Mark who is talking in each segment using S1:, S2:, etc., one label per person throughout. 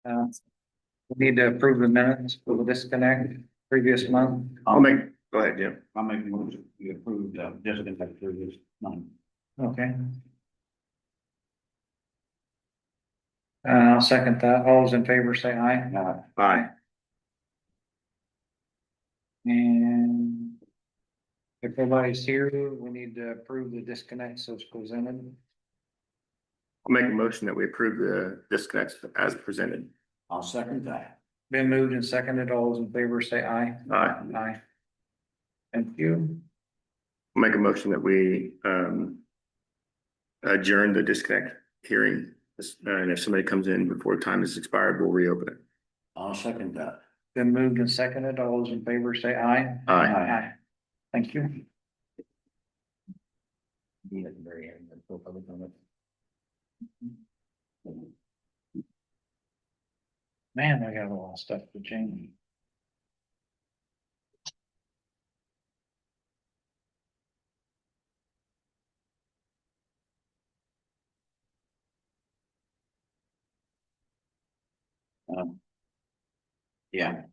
S1: Uh, we need to approve the minutes for the disconnect previous month.
S2: Go ahead, Jim.
S3: I'll make a motion, we approve, disconnect previous month.
S1: Okay. I'll second that. All those in favor say aye.
S2: Aye.
S1: And if everybody's here, we need to approve the disconnects as presented.
S2: I'll make a motion that we approve the disconnects as presented.
S3: I'll second that.
S1: Been moved and seconded. All those in favor say aye.
S2: Aye.
S1: Aye. Thank you.
S2: I'll make a motion that we adjourn the disconnect hearing. And if somebody comes in before time is expired, we'll reopen it.
S3: I'll second that.
S1: Been moved and seconded. All those in favor say aye.
S2: Aye.
S1: Aye. Thank you.
S3: Be at the very end, and full public comment.
S1: Man, I got a lot of stuff to change.
S3: Yeah.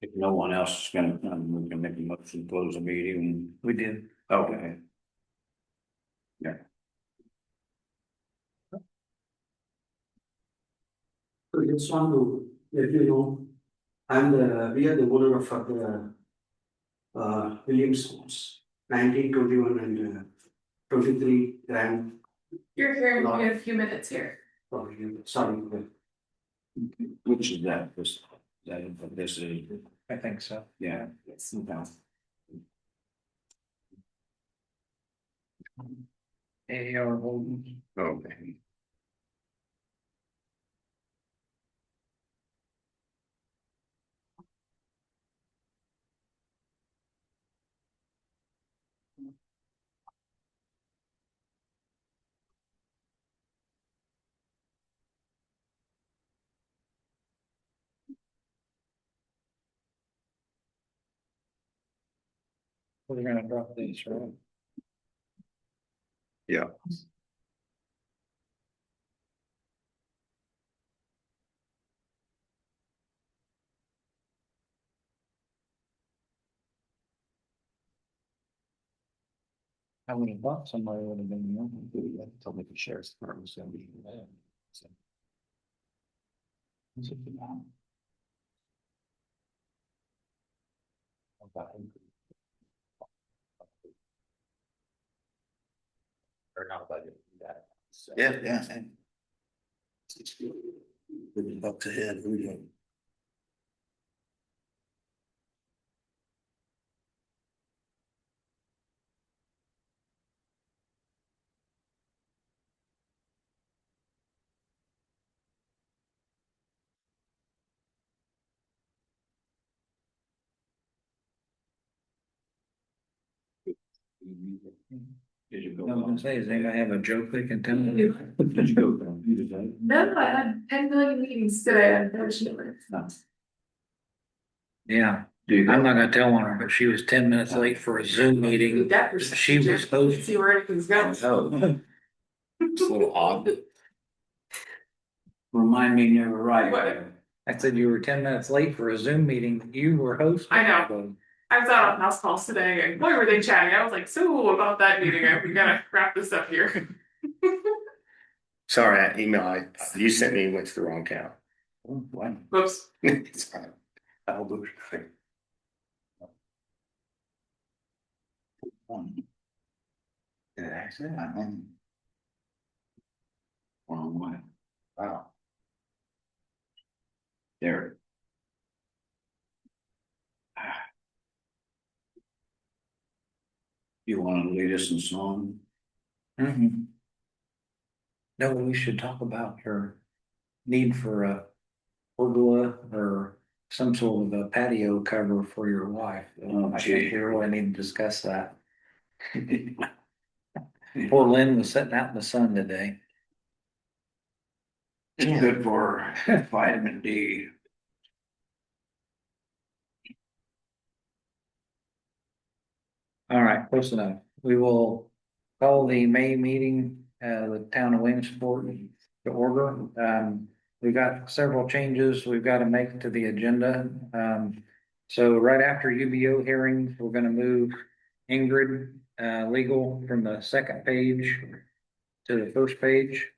S3: If no one else is gonna, we can make a motion, to close the meeting.
S1: We did.
S3: Okay. Yeah.
S4: So just want to let you know, we are the owner of the Williamsport, 1921 and 23 Grand.
S5: You're here, we have a few minutes here.
S4: Sorry.
S3: Which is that, this is,
S1: I think so.
S3: yeah.
S5: Yes.
S3: Okay.
S1: AR Holdings.
S2: Okay.
S1: We're gonna drop these, right?
S2: Yeah.
S1: I would have thought somebody would have been,
S3: Told me the sheriff's department was gonna be there. So. Or not budget that. So.
S2: Yeah.
S3: $50 ahead, we go. Did you
S1: I
S3: go?
S1: was gonna say, is anybody have a joke they can tell me?
S3: Did you go from you today?
S5: No, I had 10 million meetings today, unfortunately.
S1: Yeah,
S3: Do you?
S1: I'm not gonna tell on her, but she was 10 minutes late for a Zoom meeting. She was supposed
S5: See where everything's going.
S3: Oh. It's a little odd.
S1: Remind me never write.
S5: What?
S1: I said you were 10 minutes late for a Zoom meeting that you were hosting.
S5: I know. I was out on house calls today and boy were they chatting. I was like, so about that meeting, we gotta wrap this up here.
S2: Sorry, that email you sent me went to the wrong account.
S3: Oh, wow.
S5: Whoops.
S2: It's fine.
S3: That'll do it. Did it accident? Wrong way. Wow. There. You wanna lead us in song?
S1: Mhm. No, we should talk about your need for a pergola or some sort of a patio cover for your wife.
S3: Oh,
S1: I
S3: gee.
S1: think we really need to discuss that. Poor Lynn was sitting out in the sun today.
S3: It's good for vitamin D.
S1: All right, close enough. We will call the May meeting, the town of Williamsport to order. We've got several changes we've got to make to the agenda. So right after UBO hearings, we're gonna move Ingrid, legal from the second page to the first page.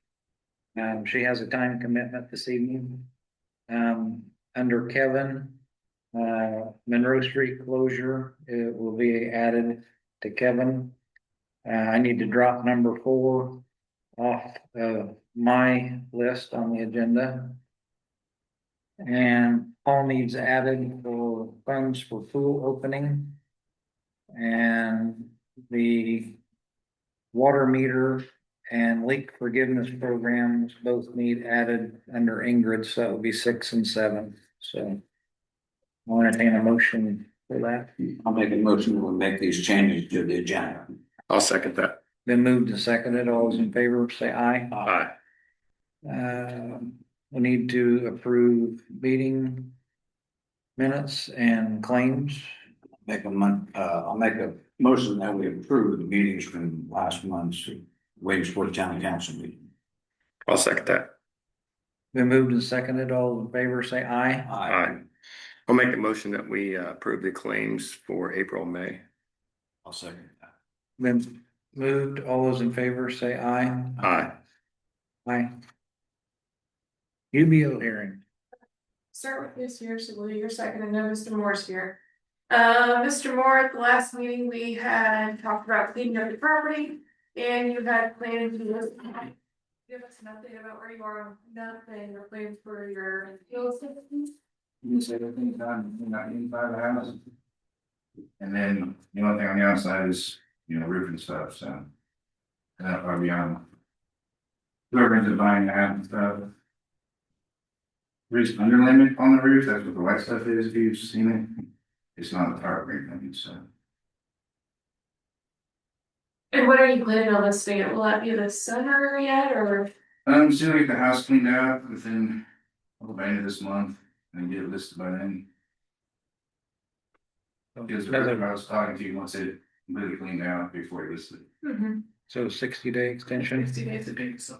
S1: She has a time commitment this evening. Under Kevin, Monroe Street closure, it will be added to Kevin. I need to drop number 4 off of my list on the agenda. And Paul needs added for funds for pool opening. And the water meter and leak forgiveness programs both need added under Ingrid, so that would be 6 and 7, so. I'll entertain a motion for that.
S3: I'll make a motion to make these changes to the agenda.
S2: I'll second that.
S1: Been moved and seconded. All those in favor, say aye.
S2: Aye.
S1: We need to approve meeting minutes and claims.
S3: I'll make a motion that we approve the meetings from last month's Williamsport County Council meeting.
S2: I'll second that.
S1: Been moved and seconded. All those in favor, say aye.
S2: Aye. I'll make a motion that we approve the claims for April, May.
S3: I'll second that.
S1: Been moved. All those in favor, say aye.
S2: Aye.
S1: Aye. UBO hearing.
S5: Start with this here, so we'll do your second and then Mr. Moore's here. Mr. Moore, at the last meeting, we had talked about cleaning up the property and you had planned to give us an update about where you are on that and your plans for your fuel systems.
S6: You said everything's done, you're not inside the house. And then the only thing on the outside is, roof and stuff, so. And that'll probably be on. Whoever ends up buying the house and stuff. There's underlayment on the roof, that's what the white stuff is, if you've seen it. It's not a tarp or anything, so.
S5: And when are you planning on listing it? Will that be this summer yet or?
S6: Soon I get the house cleaned out within, by the end of this month, and get it listed by then. Because the person I was talking to wants it completely cleaned out before it listed.
S1: So 60-day extension.
S5: 60 days of doing so.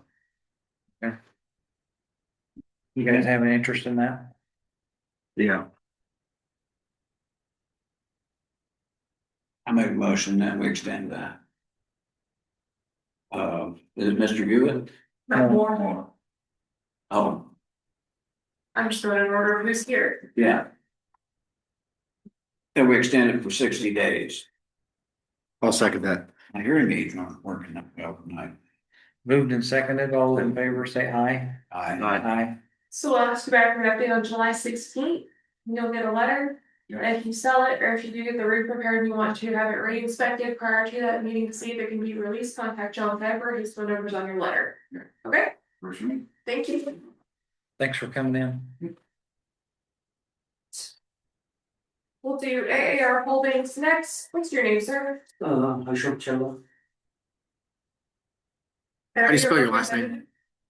S1: You guys have an interest in that?
S2: Yeah.
S3: I make a motion that we extend that. Is it Mr. Hewitt?
S5: Not more.
S3: Oh,
S5: I'm just throwing an order of who's here.
S3: yeah. Then we extend it for 60 days.
S2: I'll second that.
S3: My hearing aids aren't working that well tonight.
S1: Moved and seconded. All in favor, say aye. Aye.
S5: So I'll ask you back for an update on July 16th. You'll get a letter. And if you sell it, or if you do get the roof repaired and you want to have it re-inspected prior to that meeting to see if it can be released, contact John Pepper. His phone number's on your letter. Okay,
S6: Works for me.
S5: thank you.
S1: Thanks for coming in.
S5: We'll do AAR Holdings next. What's your name, sir?
S4: Ashok Challa,
S2: How do you spell your last name?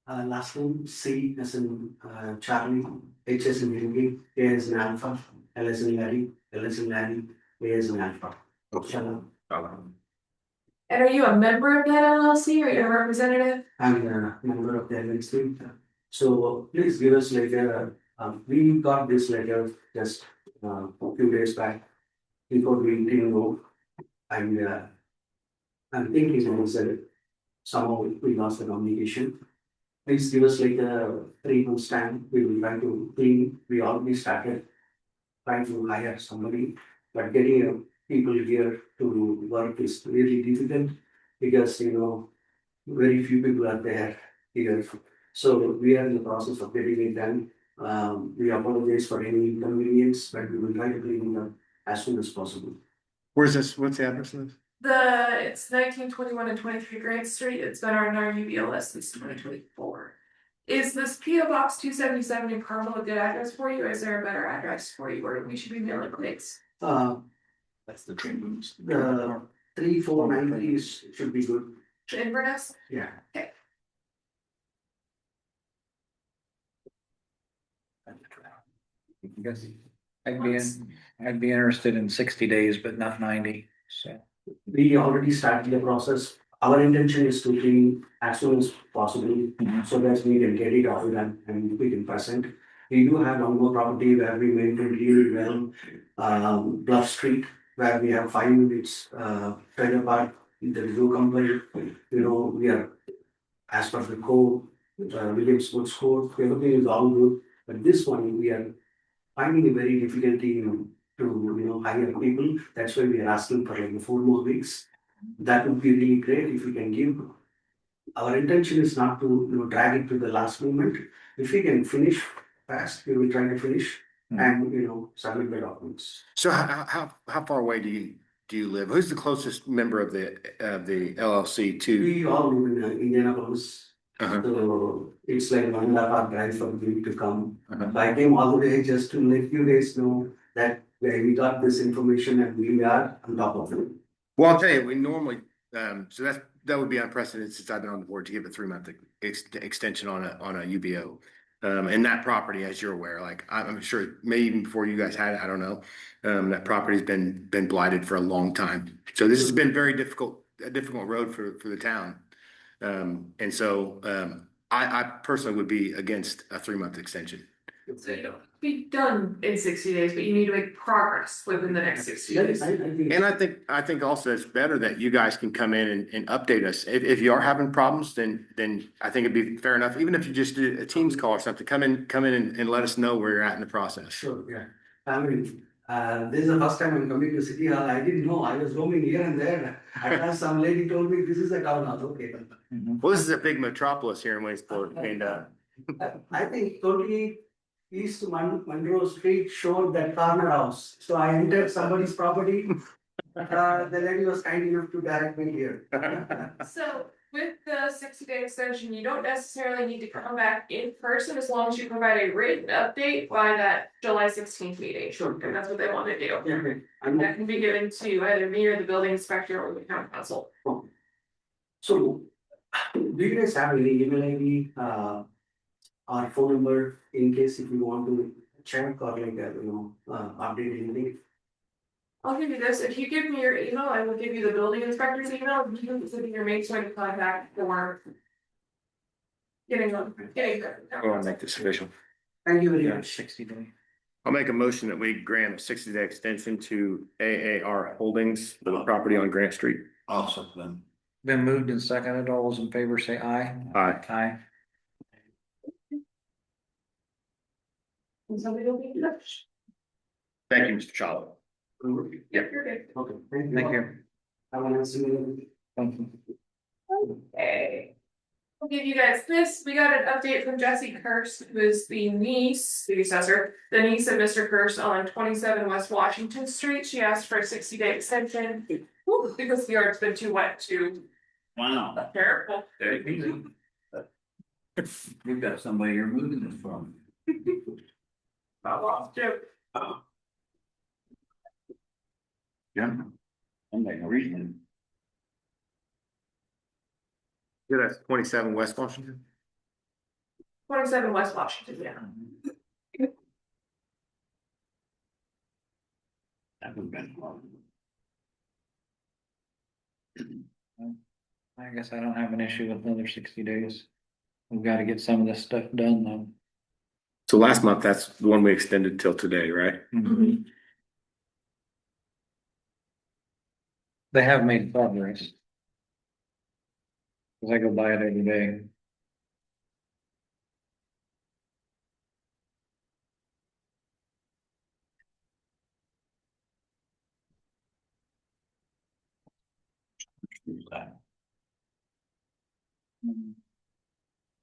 S4: last name C as in Charlie, H as in Henry, A as in Alpha, L as in Larry, L as in Larry, A as in Alpha. Challa.
S5: And are you a member of that LLC or you're a representative?
S4: I'm a member of the LLC. So please give us like a We got this letter just a few days back before we didn't know. And I'm thinking is that somehow we lost the communication. Please give us like a 3 months time. We will try to clean. We already started trying to hire somebody, but getting people here to work is really difficult because very few people are there here. So we are in the process of getting it done. We apologize for any inconvenience, but we will try to clean it up as soon as possible.
S2: Where's this, what's the address of this?
S5: It's 1921 and 23 Grant Street. It's been on our UBO list since 2024. Is this PO Box 277 in Carmel a good address for you? Or is there a better address for you where we should be mailing plates?
S3: That's the train rooms.
S4: The 3490 should be good.
S5: Inverness?
S4: Yeah.
S1: Yes. I'd be interested in 60 days, but not 90, so.
S4: We already started the process. Our intention is to clean as soon as possible, so that we can get it all done and we can present. We do have one more property where we maintain really well, Bluff Street, where we have 5 units, trailer park. There is no complaint. We are as per the code, Williamsport code, everything is all good. But this one, we are finding it very difficulty to hire people. That's why we are asking for like 4 more weeks. That would be really great if we can give. Our intention is not to drag it to the last moment. If we can finish fast, we will try to finish and submit the documents.
S2: So how far away do you live? Who's the closest member of the LLC to?
S4: We all live in Indianapolis.
S2: Uh-huh.
S4: So it's like 1.5 hour drive for me to come.
S2: Uh-huh.
S4: I came all the way just to let you guys know that we got this information and we are on top of it.
S2: Well, I'll tell you, we normally, so that would be unprecedented since I've been on the board to give a 3-month extension on a UBO. And that property, as you're aware, like I'm sure maybe even before you guys had it, I don't know. That property's been blighted for a long time. So this has been a difficult road for the town. And so I personally would be against a 3-month extension.
S5: So you don't be done in 60 days, but you need to make progress within the next 60 days.
S2: And I think also it's better that you guys can come in and update us. If you are having problems, then I think it'd be fair enough. Even if you just do a Teams call or something, come in and let us know where you're at in the process.
S4: Sure, yeah. I mean, this is the first time I'm coming to City Hall. I didn't know. I was roaming here and there. At last, some lady told me this is a town hall. Okay.
S2: Well, this is a big metropolis here in Williamsport, and
S4: I think totally East Monroe Street showed that corner house. So I entered somebody's property. The lady was kind enough to direct me here.
S5: So with the 60-day extension, you don't necessarily need to come back in person as long as you provide a written update by that July 16th meeting.
S4: Sure.
S5: And that's what they want to do.
S4: Yeah, okay.
S5: And that can be given to either me or the building inspector or the town council.
S4: So, do you guys have any email ID, or phone number in case if you want to check or like, update anything?
S5: I'll give you this. If you give me your email, I will give you the building inspector's email. You can send your main point of contact for getting them.
S2: I want to make this official.
S4: Thank you very much.
S1: 60 days.
S2: I'll make a motion that we grant a 60-day extension to AAR Holdings for the property on Grant Street.
S3: Also, then.
S1: Been moved and seconded. All those in favor say aye.
S2: Aye.
S1: Aye.
S5: And somebody will be in touch.
S2: Thank you, Mr. Chalo.
S5: Yep, you're good.
S4: Okay, thank you.
S1: Thank you.
S4: Have a nice evening.
S1: Thank you.
S5: Okay. I'll give you guys this. We got an update from Jessie Kirst, who is the niece of Mr. Kirst on 27 West Washington Street. She asked for a 60-day extension. Whew, because the yard's been too wet to.
S3: Wow.
S5: Terrible.
S3: We've got somebody you're moving this from.
S5: I lost you.
S3: Yeah. I'm making a reason.
S2: Yeah, that's 27 West Washington.
S5: 27 West Washington, yeah.
S3: That would have been hard.
S1: I guess I don't have an issue with another 60 days. We've got to get some of this stuff done though.
S2: So last month, that's the one we extended till today, right?
S1: Mhm. They have made progress. Cause I go by it every day.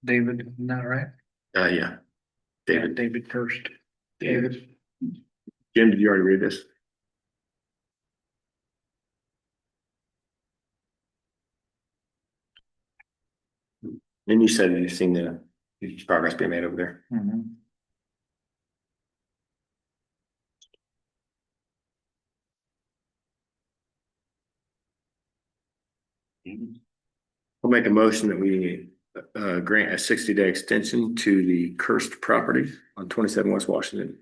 S1: David, isn't that right?
S2: Yeah.
S1: Yeah,
S2: David,
S1: David first. David.
S2: Jim, did you already read this? And you said you've seen the progress being made over there.
S1: Mhm.
S2: I'll make a motion that we grant a 60-day extension to the cursed property on 27 West Washington.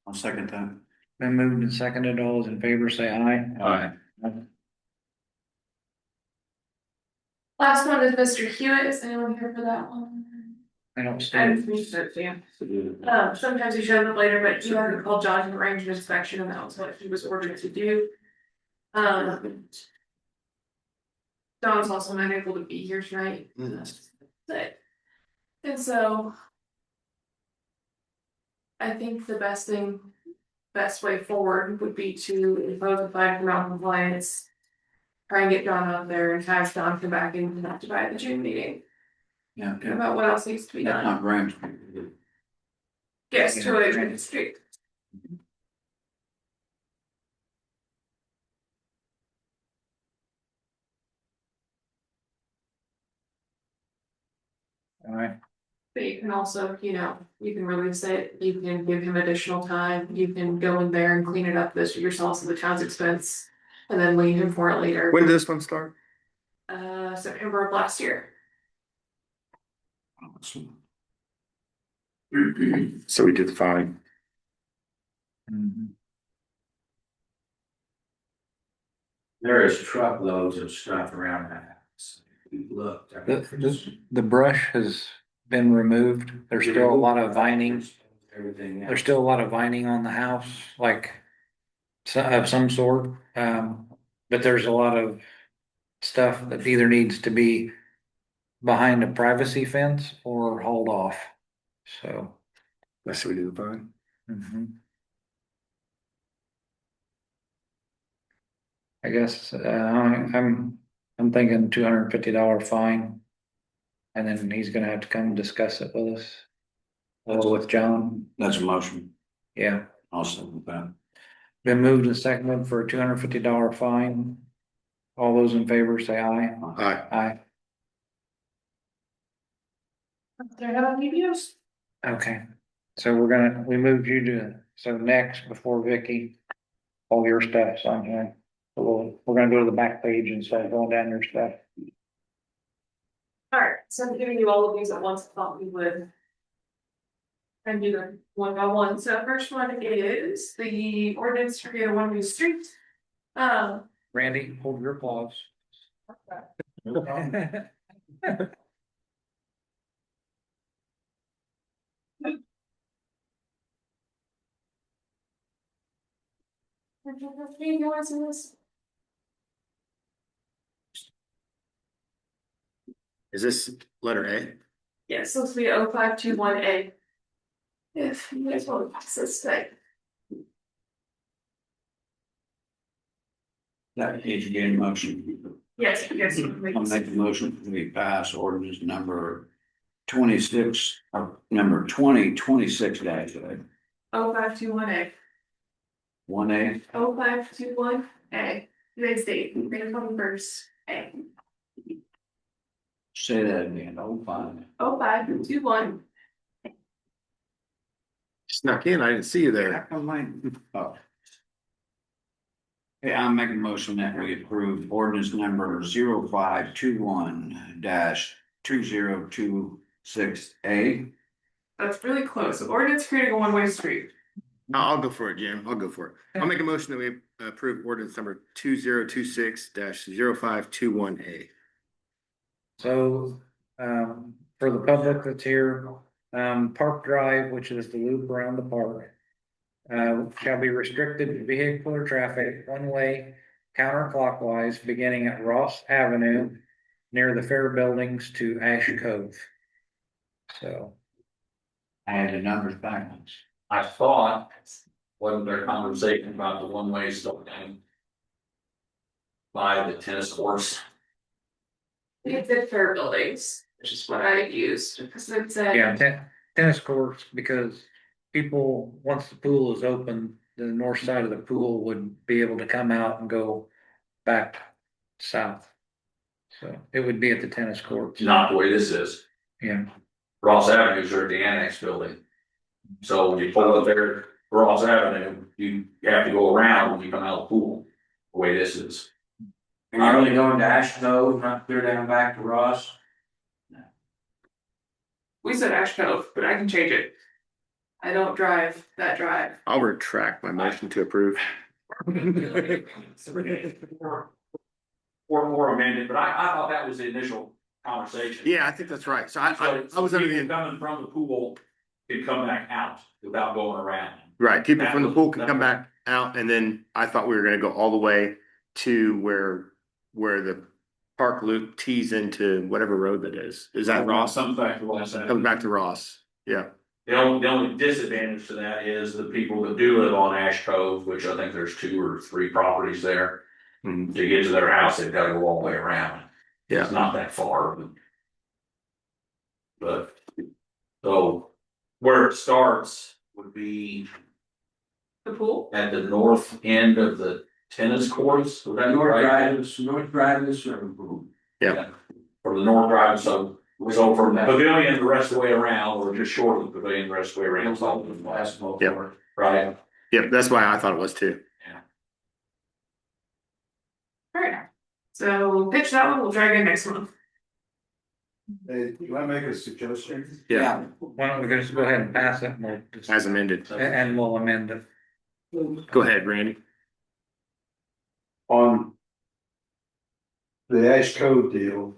S3: I'll second that.
S1: Been moved and seconded. All those in favor say aye.
S2: Aye.
S5: Last one is Mr. Hewitt. Is anyone here for that one?
S1: I don't see
S5: And
S1: it.
S5: me, yeah. Sometimes he shows up later, but you had to call John to arrange an inspection and that was what he was ordered to do. Don's also not able to be here tonight. But- And so. I think the best way forward would be to impose a fine for non-compliance. Try and get Don out there and have Don come back and have to buy the June meeting
S3: Yeah.
S5: about what else needs to be
S3: That's
S5: done.
S3: not Graham.
S5: Yes, to a street.
S1: All right.
S5: But you can also, you can release it, you can give him additional time, you can go in there and clean it up this yourself at the town's expense. And then leave him for it later.
S2: When did this one start?
S5: September of last year.
S2: So we did the fine.
S1: Mhm.
S3: There is truckloads of stuff around that house. We looked.
S1: The brush has been removed. There's still a lot of vining.
S3: Everything.
S1: There's still a lot of vining on the house, like of some sort. But there's a lot of stuff that either needs to be behind a privacy fence or hauled off. So.
S2: Let's see, we did the fine.
S1: Mhm. I guess, I'm thinking $250 fine. And then he's gonna have to come discuss it with us. Or with John,
S3: That's a motion.
S1: yeah.
S3: I'll second that.
S1: Been moved and seconded for a $250 fine. All those in favor say aye.
S2: Aye.
S1: Aye.
S5: There have any views?
S1: Okay, so we moved you so next before Vicky, all your stuff's on here. So we're gonna go to the back page and start going down your stuff.
S5: Alright, so I'm giving you all of these at once, I thought we would. And do them one by one, so first one is the ordinance to create a one-way street.
S1: Randy, hold your applause.
S2: Is this letter A?
S5: Yeah, it's supposed to be 0521A. If you guys want to pass this thing.
S3: That needs to get a motion.
S5: Yes, yes.
S3: I'll make the motion we pass ordinance number 26, number 2026 dash
S5: 0521A.
S3: 1A.
S5: 0521A. Today's date, May 21st. A.
S3: Say that again. Oh, fine.
S5: 0521.
S2: Snuck in, I didn't see you
S3: How
S2: there.
S3: come mine? Oh. Okay, I'm making a motion that we approve ordinance number 0521 dash 2026A.
S5: That's really close. Ordinance creating a one-way street.
S2: I'll go for it, Jim. I'll go for it. I'll make a motion that we approve ordinance number 2026-0521A.
S1: So, for the public that's here, Park Drive, which is the loop around the park. Shall be restricted to vehicular traffic one way counterclockwise, beginning at Ross Avenue near the fair buildings to Ash Cove. So,
S3: Add the numbers backwards.
S7: I thought, wasn't there conversation about the one-way stuff down by the tennis courts?
S5: It's at fair buildings, which is what I used, because it's a.
S1: yeah, tennis courts, because people, once the pool is open, the north side of the pool would be able to come out and go back south. So it would be at the tennis courts.
S7: Not the way this is.
S1: Yeah,
S7: Ross Avenues are at the annex building. So when you pull up there, Ross Avenue, you have to go around when you come out of the pool, the way this is.
S3: And you're only going to Ash Cove, not clear down back to Ross?
S5: We said Ash Cove, but I can change it. I don't drive that drive.
S2: I'll retract my motion to approve.
S7: Or amended, but I thought that was the initial conversation.
S2: Yeah, I think that's right. So I
S7: So
S2: was under
S7: people
S2: the,
S7: coming from the pool can come back out without going around.
S2: right, people from the pool can come back out, and then I thought we were gonna go all the way to where the park loop tees into whatever road that is. Is that Ross?
S7: Comes back to Ross
S2: Comes
S7: Avenue.
S2: back to Ross, yeah.
S7: The only disadvantage to that is the people that do live on Ash Cove, which I think there's 2 or 3 properties there.
S2: Mhm.
S7: To get to their house, they've got to go all the way around.
S2: Yeah.
S7: It's not that far. But, so where it starts would be
S5: The pool?
S7: at the north end of the tennis courts. Would that be right?
S3: North drive of the swimming pool.
S2: Yeah.
S7: From the north drive, so from the pavilion the rest of the way around, or just short of the pavilion the rest of the way around. It's all in basketball
S2: Yep.
S7: court, right?
S2: Yep, that's why I thought it was too.
S5: Fair enough. So we'll pitch that one, we'll try again next month.
S6: Hey, you wanna make a suggestion?
S2: Yeah,
S1: why don't we just go ahead and pass it, and we'll just,
S2: as amended.
S1: and we'll amend it.
S2: Go ahead, Randy.
S8: On the Ash Cove deal,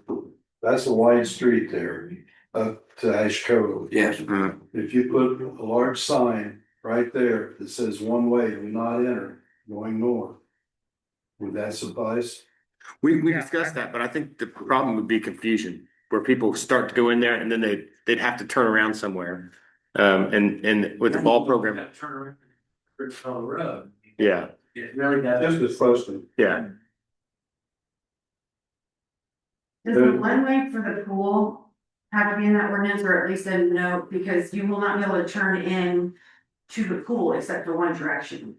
S8: that's a wide street there, up to Ash Cove.
S3: Yes.
S2: Mhm.
S8: If you put a large sign right there that says one way, do not enter, going north, would that suffice?
S2: We
S1: Yeah.
S2: discussed that, but I think the problem would be confusion, where people start to go in there and then they'd have to turn around somewhere. And with the ball program,
S3: Turn around. It's on the road.
S2: yeah,
S3: It really does.
S8: Just as close to,
S2: yeah.
S9: Does the one way for the pool have to be in that ordinance or at least a note, because you will not be able to turn in to the pool except for one direction?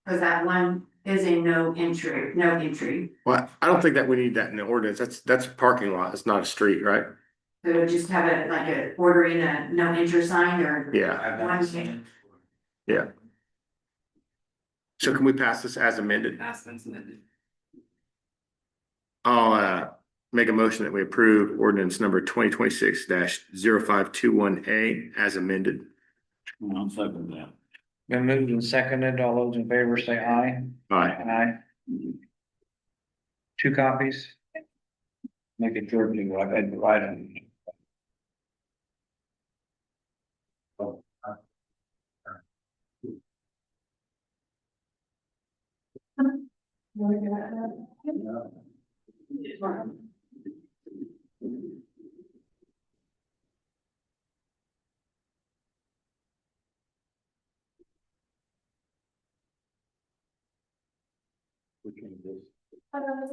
S9: Cause that one is a no entry.
S2: Well, I don't think that we need that in the ordinance. That's a parking lot. It's not a street, right?
S9: So just have it like a ordering a no entry sign or.
S2: Yeah,
S9: One.
S2: yeah. So can we pass this as amended? I'll make a motion that we approve ordinance number 2026-0521A as amended.
S3: I'll second that.
S1: Been moved and seconded, all those in favor say aye.
S2: Aye.
S1: Aye. 2 copies?
S3: Make it sure you I've had to write on.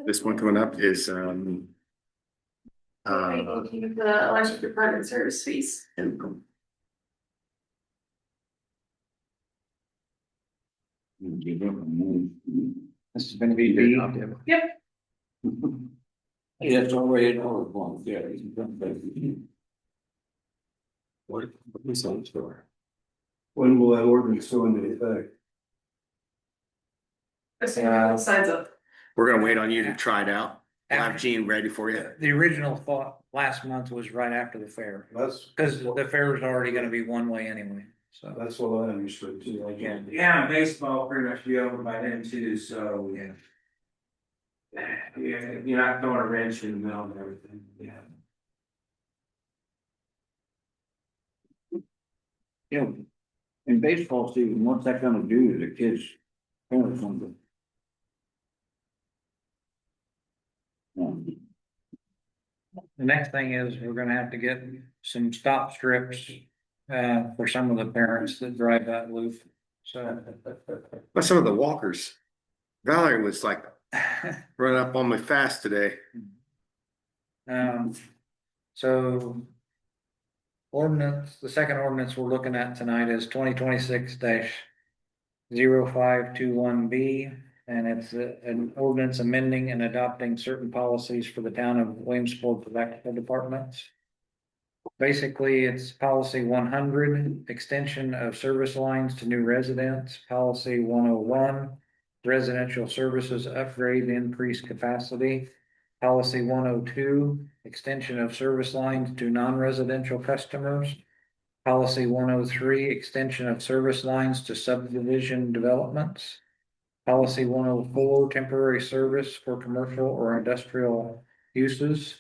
S2: This one coming up is
S5: The electric department service fees.
S1: This is gonna be B.
S5: Yep.
S3: Yeah, it's already an order one, yeah. What is that for?
S8: when will that ordinance go into effect?
S5: Sides up.
S2: we're gonna wait on you to try it out. We'll have Gene ready for you.
S1: The original thought last month was right after the fair,
S8: That's,
S1: because the fair is already gonna be one way anyway, so.
S8: that's what I understood too. Again.
S3: Yeah, baseball pretty much be over by then too, so, yeah. Yeah, you're not throwing a wrench in the middle of everything, yeah. You know, in baseball season, what's that gonna do to the kids' parents?
S1: The next thing is we're gonna have to get some stop strips, for some of the parents that drive that loop, so.
S2: But some of the walkers, Valerie was like running up on me fast today.
S1: Um, so. Ordinance, the second ordinance we're looking at tonight is 2026-0521B. And it's an ordinance amending and adopting certain policies for the town of Williamsport electrical departments. Basically, it's policy 100, extension of service lines to new residents, policy 101, residential services upgrade, increase capacity. Policy 102, extension of service lines to non-residential customers. Policy 103, extension of service lines to subdivision developments. Policy 104, temporary service for commercial or industrial uses.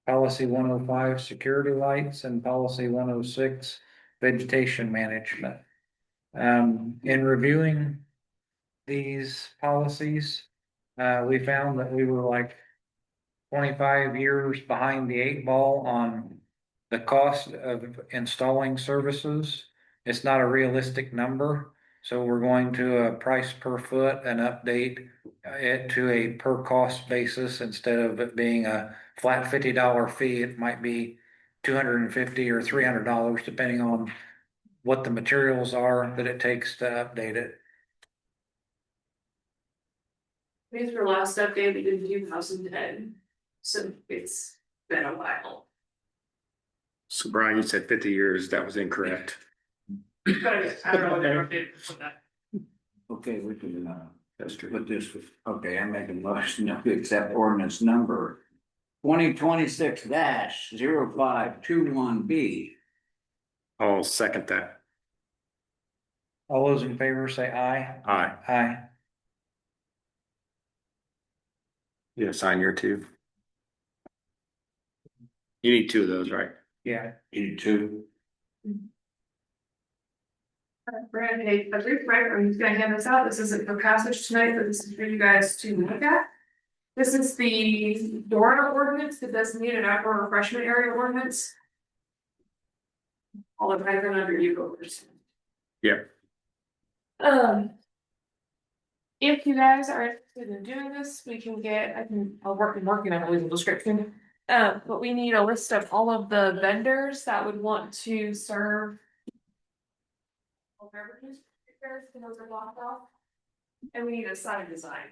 S1: Policy 105, security lights, and policy 106, vegetation management. In reviewing these policies, we found that we were like 25 years behind the 8 ball on the cost of installing services. It's not a realistic number, so we're going to a price per foot and update it to a per cost basis instead of it being a flat $50 fee. It might be $250 or $300 depending on what the materials are that it takes to update it.
S5: These were last updated in 2010, so it's been a while.
S2: So Brian, you said 50 years, that was incorrect.
S5: But I don't know what they updated for that.
S3: Okay, we can, put this, okay, I make a motion to accept ordinance number 2026-0521B.
S2: I'll second that.
S1: All those in favor say aye.
S2: Aye.
S1: Aye.
S2: You sign your two. You need two of those, right?
S1: Yeah.
S3: You two.
S5: Brad, a brief reminder, I'm just gonna hand this out. This isn't for passage tonight, but this is for you guys to look at. This is the DORA ordinance, the designated outdoor refreshment area ordinance. All of them under you voters.
S2: Yeah.
S5: If you guys are interested in doing this, we can get, I'll working on a legal description. But we need a list of all of the vendors that would want to serve. Beverages, and those are blocked off. And we need a sign design.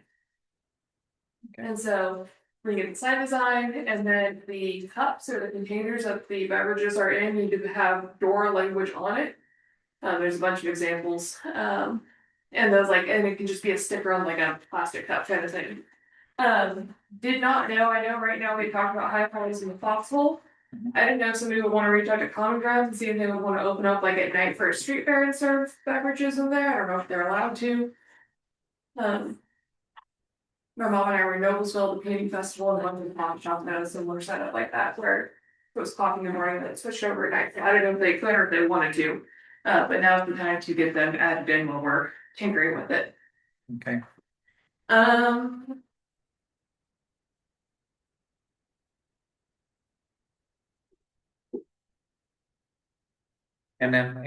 S1: Okay.
S5: And so we get the sign design, and then the cups or the containers that the beverages are in need to have DORA language on it. There's a bunch of examples. And those and it can just be a sticker on like a plastic cup kind of thing. Did not know, I know right now we talked about high prices in the foxhole. I didn't know if somebody would want to reach out to Common Grounds and see if they would want to open up like at night for a street fair and serve beverages in there. I don't know if they're allowed to. My mom and I were in Noblesville, the painting festival, and went to the coffee shop and had a similar setup like that where it was coffee in the morning and it switched over at night. So I don't know if they could or if they wanted to. But now's the time to get them added in while we're tinkering with it.
S1: Okay. And then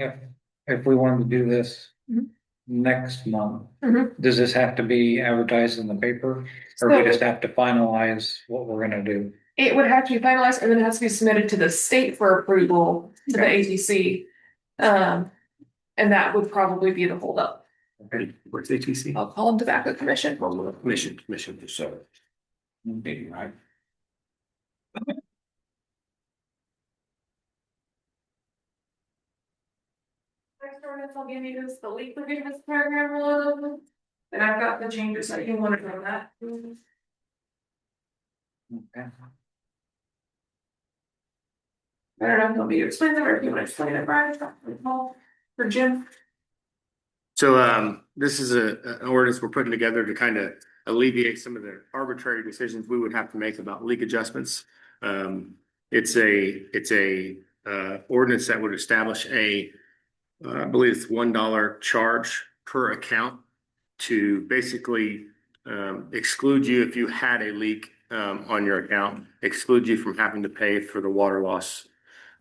S1: if we wanted to do this
S5: Mhm.
S1: next month,
S5: Mhm.
S1: does this have to be advertised in the paper? Or we just have to finalize what we're gonna do?
S5: It would have to be finalized and then it has to be submitted to the state for approval to the
S1: Okay.
S5: ATC. And that would probably be the holdup.
S1: Okay.
S2: Where's ATC?
S5: I'll call them tobacco commission.
S2: Mission.
S3: So. Meeting, right?
S5: Next ordinance I'll give you is the leak forgiveness program one. And I've got the changes that you wanted from that.
S1: Okay.
S5: I don't know if you want me to explain that or if you want to explain it, Brian, or Jim.
S2: So this is an ordinance we're putting together to kind of alleviate some of the arbitrary decisions we would have to make about leak adjustments. It's a ordinance that would establish a I believe it's $1 charge per account to basically exclude you if you had a leak on your account, exclude you from having to pay for the water loss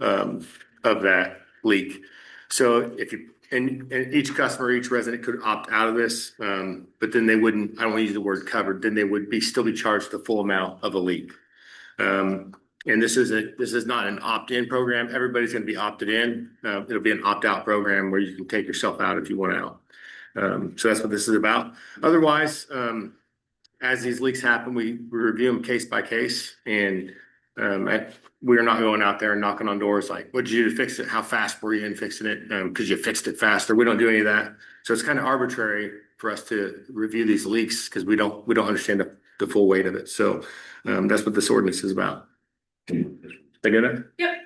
S2: of that leak. So if you, and each customer, each resident could opt out of this, but then they wouldn't, I don't want to use the word covered, then they would still be charged the full amount of a leak. And this is not an opt-in program. Everybody's going to be opted in. It'll be an opt-out program where you can take yourself out if you want out. So that's what this is about. Otherwise, as these leaks happen, we review them case by case, and we're not going out there and knocking on doors like, "What'd you do to fix it? How fast were you in fixing it? Because you fixed it faster." We don't do any of that. So it's kind of arbitrary for us to review these leaks because we don't understand the full weight of it. So that's what this ordinance is about. They get it?
S5: Yep.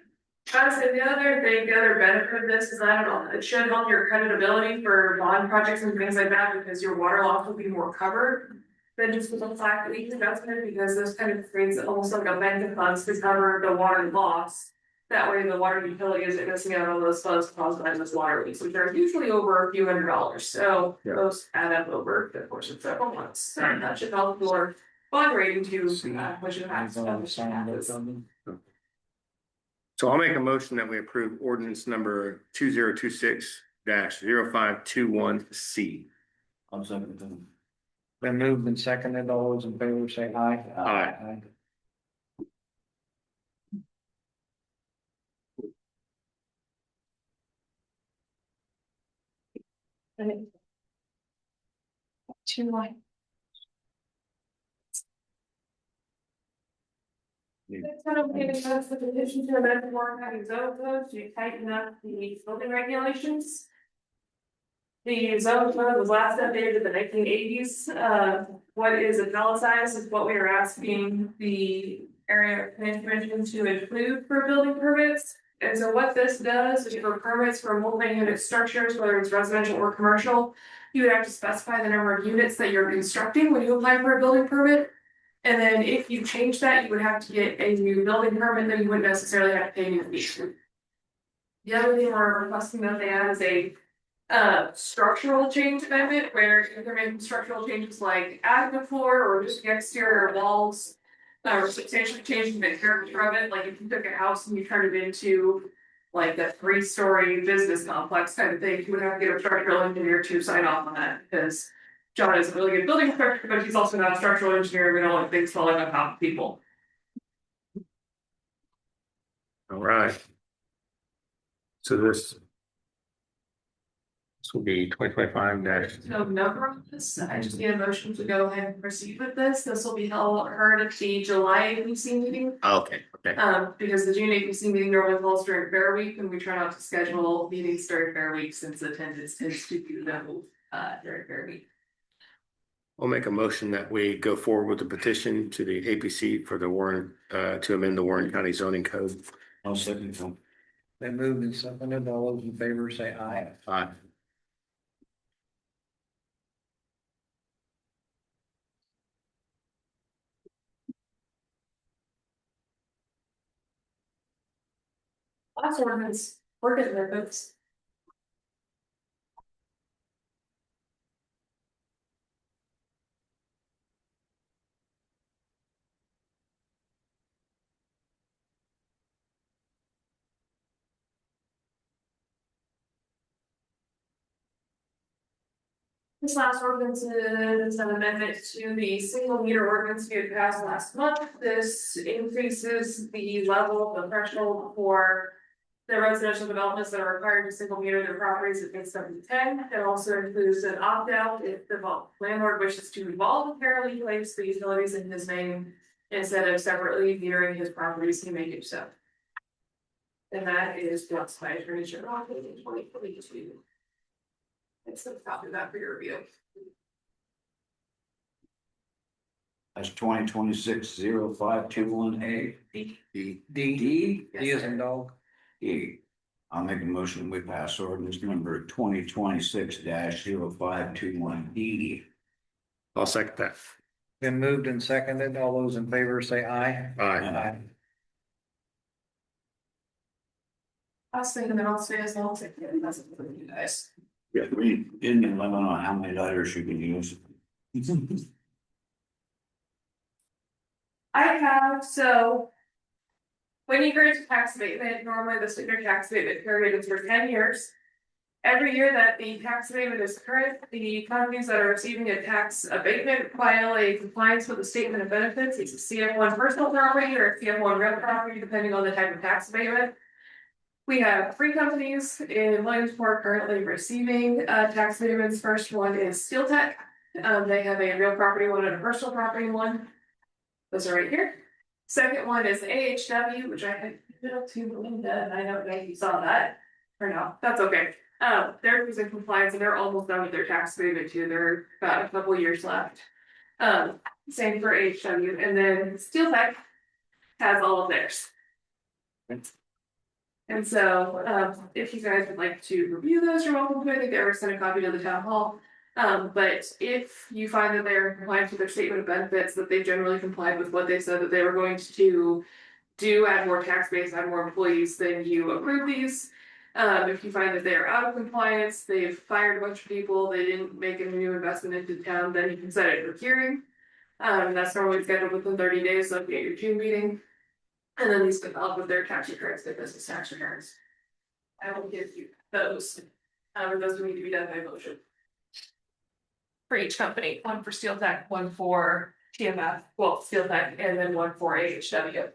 S5: Honestly, the other thing, the other benefit of this is, I don't know, it should help your creditability for bond projects and things like that, because your water loss will be more covered than just with a flat leak adjustment, because this kind of creates almost like a bank of funds to cover the water loss. That way the water utility isn't missing out on those funds caused by those water leaks, which are usually over a few $100s. So
S2: Yeah.
S5: those add up over the course of several months. So that should help your bond rating to push it past.
S2: So I'll make a motion that we approve ordinance number 2026-0521C.
S3: I'm second them.
S1: Been moved and seconded. All those in favor say aye.
S2: Aye.
S5: Two line. It's kind of okay, that's the petition to amend the Warren County zone code to tighten up the building regulations. The zone code was last updated in the 1980s. What is italicized is what we are asking the area planning commission to include for building permits. And so what this does is for permits for multi-unit structures, whether it's residential or commercial, you would have to specify the number of units that you're constructing when you apply for a building permit. And then if you change that, you would have to get a new building permit, then you wouldn't necessarily have to pay any fees. The other thing we're requesting that they add is a structural change amendment, where if they're making structural changes like adding a floor or just the exterior walls, or substantially changing the character of it, like if you took a house and you turned it into like a 3-story business complex kind of thing, you would have to get a structural engineer to sign off on that, because John is a really good building inspector, but he's also not a structural engineer. We don't want things falling on top of people.
S2: All right. So this will be 2025 dash.
S5: No number on this. I just need a motion to go ahead and proceed with this. This will be heard at the July APC meeting.
S2: Okay, okay.
S5: Because the June APC meeting normally falls during Fair Week, and we try not to schedule meetings during Fair Week since attendance tends to be low during Fair Week.
S2: I'll make a motion that we go forward with the petition to the APC for the Warren, to amend the Warren County zoning code.
S3: I'll second them.
S1: Been moved and seconded. All those in favor say aye.
S2: Aye.
S5: Last ordinance, we're getting there, folks. This last ordinance is an amendment to the single meter ordinance we had passed last month. This increases the level of the threshold for the residential developments that are required to single meter their properties. It makes them to 10. It also includes an opt-out if the landlord wishes to voluntarily place the utilities in his name instead of separately metering his properties, he may do so. And that is what's by Attorney General in 2022. It's the copy of that for your review.
S3: That's 2026-0521A.
S2: D.
S1: D.
S3: D.
S1: D is in dog.
S3: E. I'll make a motion we pass ordinance number 2026-0521D.
S2: I'll second that.
S1: Been moved and seconded. All those in favor say aye.
S2: Aye.
S5: I was thinking that I'll stay as long as I can, that's for you guys.
S3: Yeah, we didn't limit on how many letters you can use.
S5: I have, so. When you grant a tax abatement, normally the standard tax abatement period is for 10 years. Every year that the tax abatement is current, the companies that are receiving a tax abatement file a compliance with the statement of benefits. It's a CF1 personal property or a CF1 real property, depending on the type of tax abatement. We have 3 companies in Williamsport currently receiving tax abatements. First one is Steel Tech. They have a real property one and a personal property one. Those are right here. Second one is AHW, which I had put up to Belinda, and I don't know if you saw that or no, that's okay. They're using compliance and they're almost done with their tax abatement too. They're about a couple years left. Same for AHW, and then Steel Tech has all of theirs. And so, if you guys would like to review those, you're welcome to. I think they were sent a copy to the town hall. But if you find that they're in compliance with their statement of benefits, that they generally complied with what they said that they were going to do, add more tax base, add more employees, then you approve these. If you find that they are out of compliance, they've fired a bunch of people, they didn't make any new investment into town, then you can set it for hearing. That's normally scheduled within 30 days of your June meeting. And then these can help with their tax returns, their business tax returns. I will give you those. Those will need to be done by motion. For each company, one for Steel Tech, one for TMF, well, Steel Tech, and then one for AHW.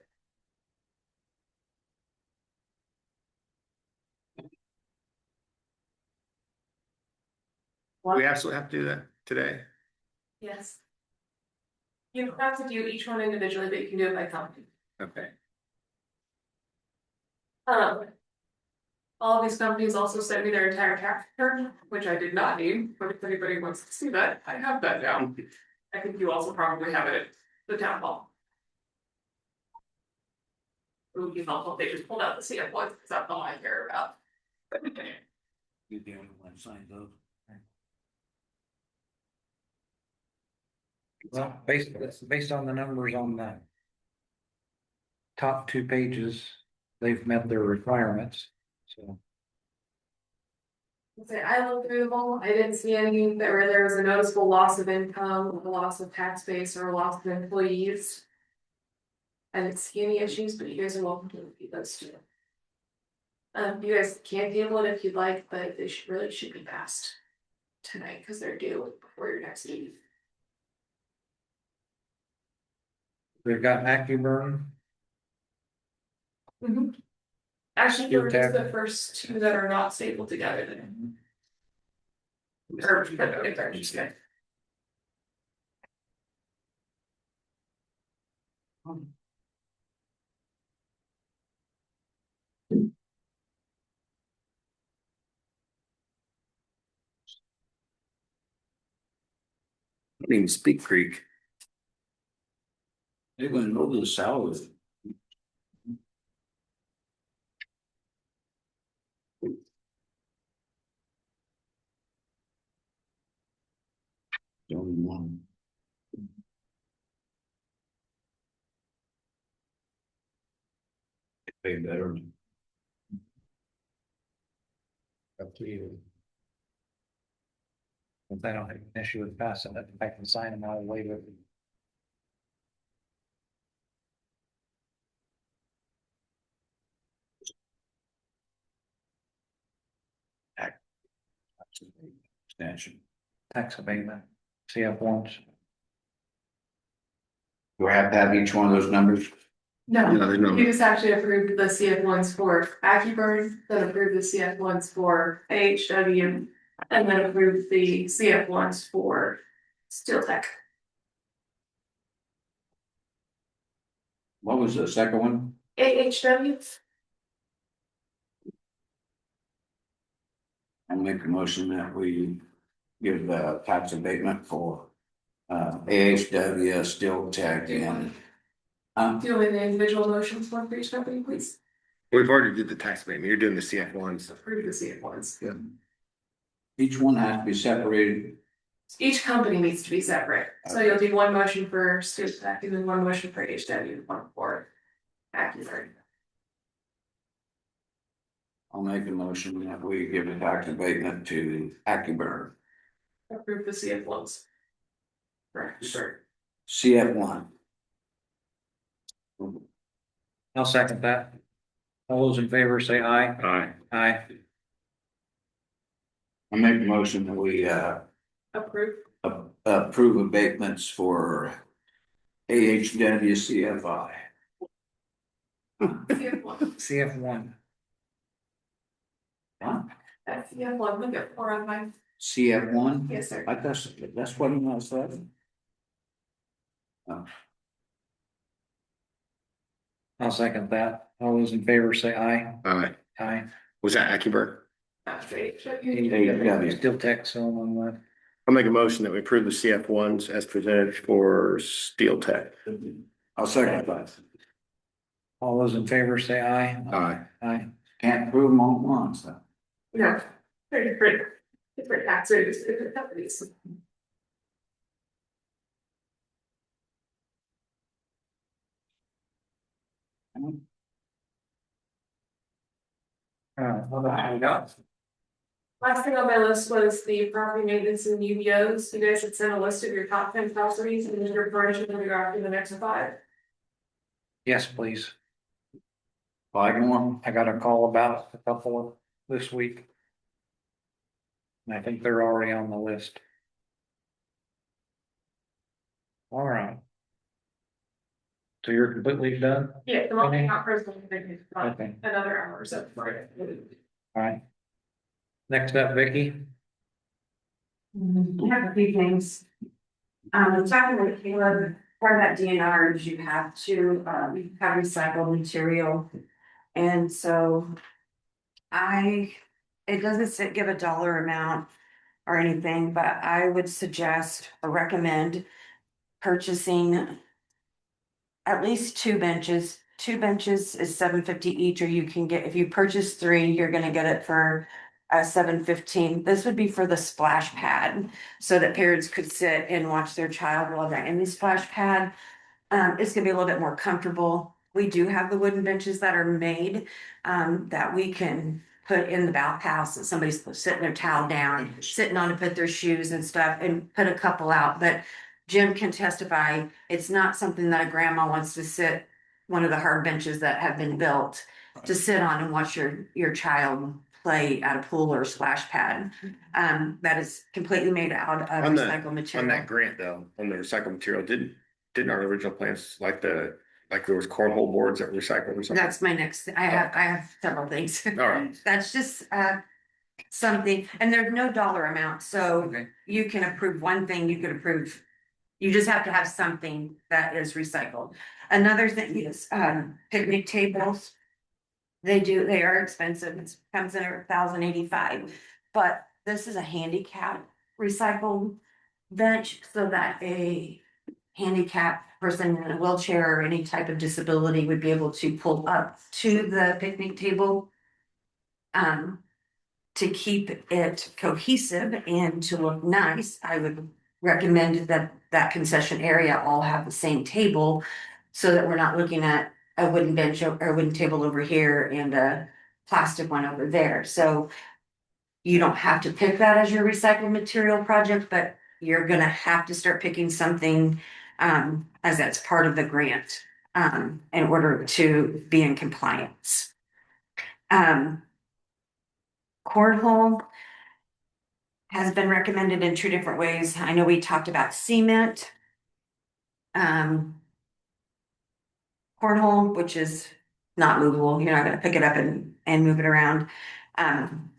S2: We absolutely have to do that today.
S5: Yes. You don't have to do each one individually, but you can do it by company.
S2: Okay.
S5: All of these companies also sent me their entire tax return, which I did not need, but if anybody wants to see that, I have that down. I think you also probably have it at the town hall. It would be helpful if they just pulled out the CF ones, because that's all I care about.
S3: You're the only one signed those.
S1: Well, based on the numbers on the top 2 pages, they've met their requirements, so.
S5: Say, I looked through them all, I didn't see any that where there was a noticeable loss of income, a loss of tax base, or a loss of employees. I didn't see any issues, but you guys are welcome to repeat those too. You guys can table it if you'd like, but they should be passed tonight, because they're due before your next meeting.
S1: We've got AccuBurn,
S5: Actually,
S1: Steel
S5: we're just
S1: Tech.
S5: the first 2 that are not stapled together then. Or, okay.
S2: I didn't even speak Greek.
S3: They went over the salary. Only one. They pay better.
S1: up to you. If they don't have an issue with passing it, I can sign them all later.
S3: Extension.
S1: Tax abatement, CF ones.
S3: Do I have to have each one of those numbers?
S5: No,
S2: No, there's no-
S5: you just actually approved the CF ones for AccuBurn, then approved the CF ones for AHW, and then approved the CF ones for Steel Tech.
S3: What was the second one?
S5: AHW,
S3: I'll make a motion that we give tax abatement for AHW, Steel Tech and.
S5: do the individual motions one for each company, please.
S2: We've already did the tax abatement. You're doing the CF ones.
S5: Approve the CF ones.
S3: Each one has to be separated.
S5: Each company needs to be separate, so you'll do one motion for Steel Tech and then one motion for AHW, one for AccuBurn.
S3: I'll make a motion that we give a tax abatement to AccuBurn,
S5: Approve the CF loans. Right, sure.
S3: CF1.
S1: I'll second that. All those in favor say aye.
S2: Aye.
S1: Aye.
S3: I make a motion that we
S5: Approve.
S3: approve abatements for AHWCFI.
S5: CF one.
S1: CF1.
S5: That's CF one, look at 4 on mine.
S3: CF1?
S5: Yes, sir.
S3: That's what I said.
S1: I'll second that. All those in favor say aye.
S2: Aye.
S1: Aye.
S2: Was that AccuBurn?
S5: That's great.
S1: Still tech selling on that.
S2: I'll make a motion that we approve the CF ones as presented for Steel Tech.
S3: I'll second that.
S1: All those in favor say aye.
S2: Aye.
S1: Aye.
S3: Can't prove them all at once, though.
S5: No, they're different tax rates, different companies.
S1: What about we got?
S5: Last thing on my list was the property maintenance and UBOs. You guys had sent a list of your top 10 properties and your furnishing to go after the next 5.
S1: Yes, please.
S3: 5 more?
S1: I got a call about a couple this week. And I think they're already on the list. All right. So you're completely done?
S5: Yeah, the one not personal,
S1: Okay,
S5: another hour or so.
S1: all right. Next up, Vicky.
S9: I have a few things. Talking with Caleb, part of that DNR is you have to, have recycled material. And so it doesn't give a dollar amount or anything, but I would suggest or recommend purchasing at least 2 benches. 2 benches is $7.50 each, or you can get, if you purchase 3, you're gonna get it for $7.15. This would be for the splash pad, so that parents could sit and watch their child while they're in the splash pad. It's gonna be a little bit more comfortable. We do have the wooden benches that are made, that we can put in the bathhouse, that somebody's sitting their towel down, sitting on to put their shoes and stuff, and put a couple out, but Jim can testify, it's not something that a grandma wants to sit, one of the hard benches that have been built to sit on and watch your child play at a pool or splash pad. That is completely made out of
S2: On
S9: recycled
S2: On
S9: material.
S2: that grant though, on the recycled material, didn't our original plans like there was cornhole boards that were recycled or something?
S9: That's my next, I have several things.
S2: All right.
S9: That's just something, and there's no dollar amount, so
S1: Okay.
S9: you can approve one thing, you could approve. You just have to have something that is recycled. Another thing is picnic tables. They are expensive, it comes in at $1,085, but this is a handicap recycled bench, so that a handicapped person in a wheelchair or any type of disability would be able to pull up to the picnic table. To keep it cohesive and to look nice, I would recommend that concession area all have the same table, so that we're not looking at a wooden bench or a wooden table over here and a plastic one over there. So you don't have to pick that as your recycled material project, but you're gonna have to start picking something as that's part of the grant in order to be in compliance. Cornhole has been recommended in 2 different ways. I know we talked about cement. Cornhole, which is not movable, you're not gonna pick it up and move it around.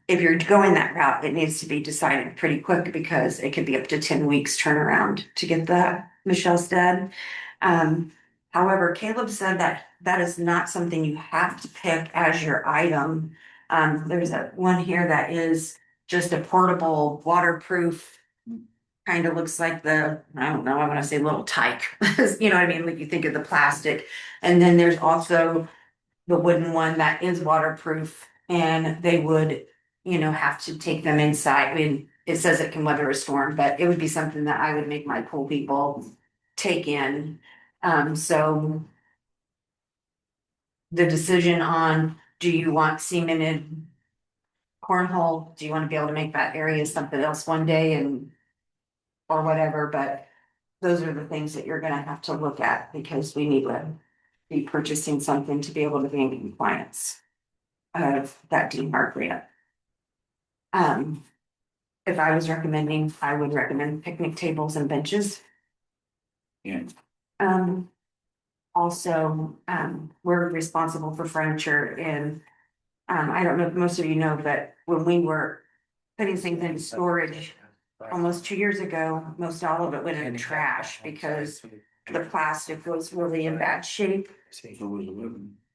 S9: If you're going that route, it needs to be decided pretty quick, because it could be up to 10 weeks turnaround to get the Michelle's dead. However, Caleb said that is not something you have to pick as your item. There's one here that is just a portable waterproof, kind of looks like I don't know, I want to say little tyke, you know what I mean? Like you think of the plastic. And then there's also the wooden one that is waterproof, and they would, have to take them inside. I mean, it says it can weather a storm, but it would be something that I would make my pool people take in. So the decision on, do you want cemented cornhole, do you wanna be able to make that area something else one day and. Or whatever, but those are the things that you're gonna have to look at because we need to be purchasing something to be able to be in compliance. Of that DMAR grant. If I was recommending, I would recommend picnic tables and benches.
S3: Yeah.
S9: Also, we're responsible for furniture and. I don't know if most of you know, but when we were putting things in storage almost 2 years ago, most all of it went in trash because the plastic was really in bad shape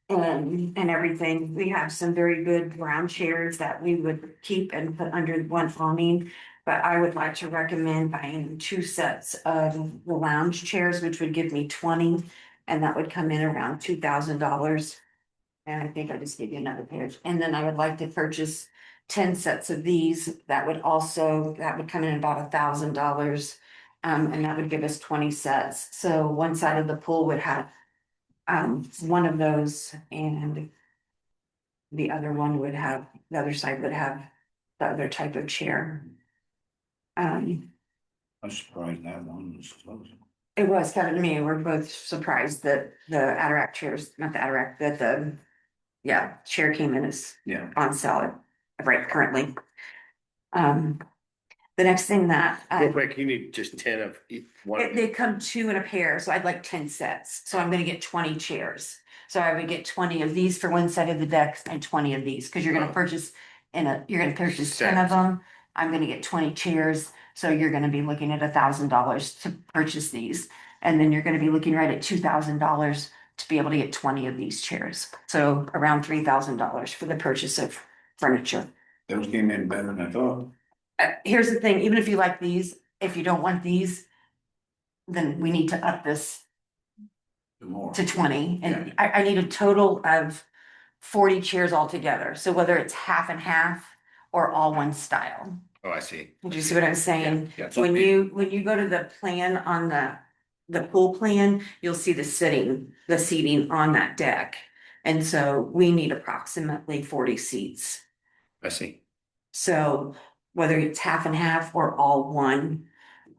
S9: and everything. We have some very good brown chairs that we would keep and put under one awning. But I would like to recommend buying 2 sets of the lounge chairs, which would give me 20, and that would come in around $2,000. And I think I just gave you another page. And then I would like to purchase 10 sets of these. That would come in about $1,000. And that would give us 20 sets. So one side of the pool would have one of those and the other side would have the other type of chair.
S3: I'm surprised that one was closed.
S9: It was kind of to me, we're both surprised that the Ataract chairs, not the Ataract, that the chair came in as
S3: Yeah.
S9: on sale right currently. The next thing that.
S2: Real quick, you need just 10 of each one.
S9: They come 2 in a pair, so I'd like 10 sets, so I'm gonna get 20 chairs. So I would get 20 of these for one side of the deck and 20 of these, cause you're gonna purchase. You're gonna purchase 10 of them, I'm gonna get 20 chairs, so you're gonna be looking at $1,000 to purchase these. And then you're gonna be looking right at $2,000 to be able to get 20 of these chairs, so around $3,000 for the purchase of furniture.
S3: Those came in better than I thought.
S9: Here's the thing, even if you like these, if you don't want these, then we need to up this
S3: More.
S9: to 20, and I need a total of 40 chairs altogether, so whether it's half and half or all one style.
S2: Oh, I see.
S9: Did you see what I'm saying?
S3: Yeah.
S9: When you go to the plan on the pool plan, you'll see the seating on that deck. And so we need approximately 40 seats.
S2: I see.
S9: So whether it's half and half or all one,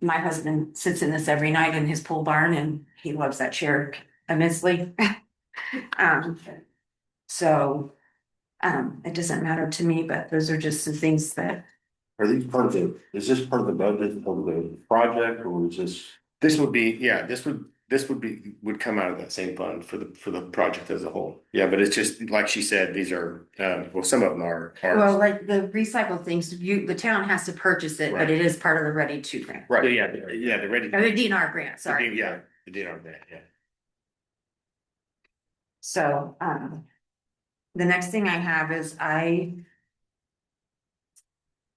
S9: my husband sits in this every night in his pool barn and he loves that chair immensely. So it doesn't matter to me, but those are just some things that.
S3: Are these is this part of the budget of the project or is this?
S2: This would be, would come out of that same fund for the project as a whole. Yeah, but it's just, like she said, these are, well, some of them are.
S9: Well, like the recycled things, the town has to purchase it, but
S2: Right.
S9: it is part of the Ready to grant.
S2: Right, yeah, the ready.
S9: Or the DNR grant, sorry.
S2: Yeah, the DNR grant, yeah.
S9: So, the next thing I have is I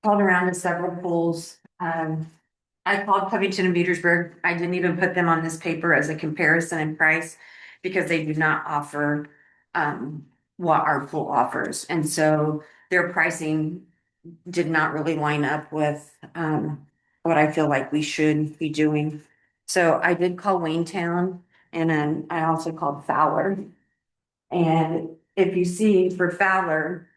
S9: called around to several pools. I called Covington and Petersburg. I didn't even put them on this paper as a comparison in price because they do not offer what our pool offers. And so their pricing did not really line up with what I feel like we should be doing. So I did call Waynetown and then I also called Fowler. And if you see for Fowler,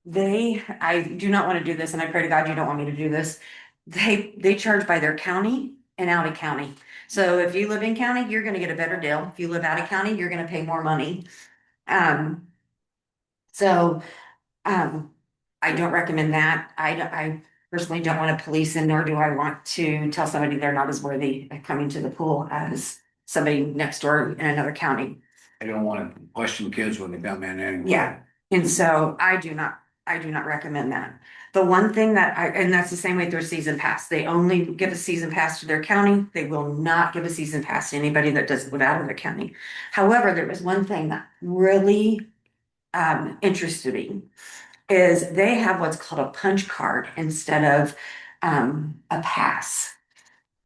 S9: I do not want to do this, and I pray to God you don't want me to do this. They charge by their county and out of county. So if you live in county, you're gonna get a better deal. If you live out of county, you're gonna pay more money. So I don't recommend that. I personally don't want to police and nor do I want to tell somebody they're not as worthy of coming to the pool as somebody next door in another county.
S3: I don't want to question kids when they come in anyway.
S9: Yeah, and so I do not recommend that. The one thing and that's the same way through a season pass. They only give a season pass to their county. They will not give a season pass to anybody that doesn't live out of their county. However, there was one thing that really interested me is they have what's called a punch card instead of a pass.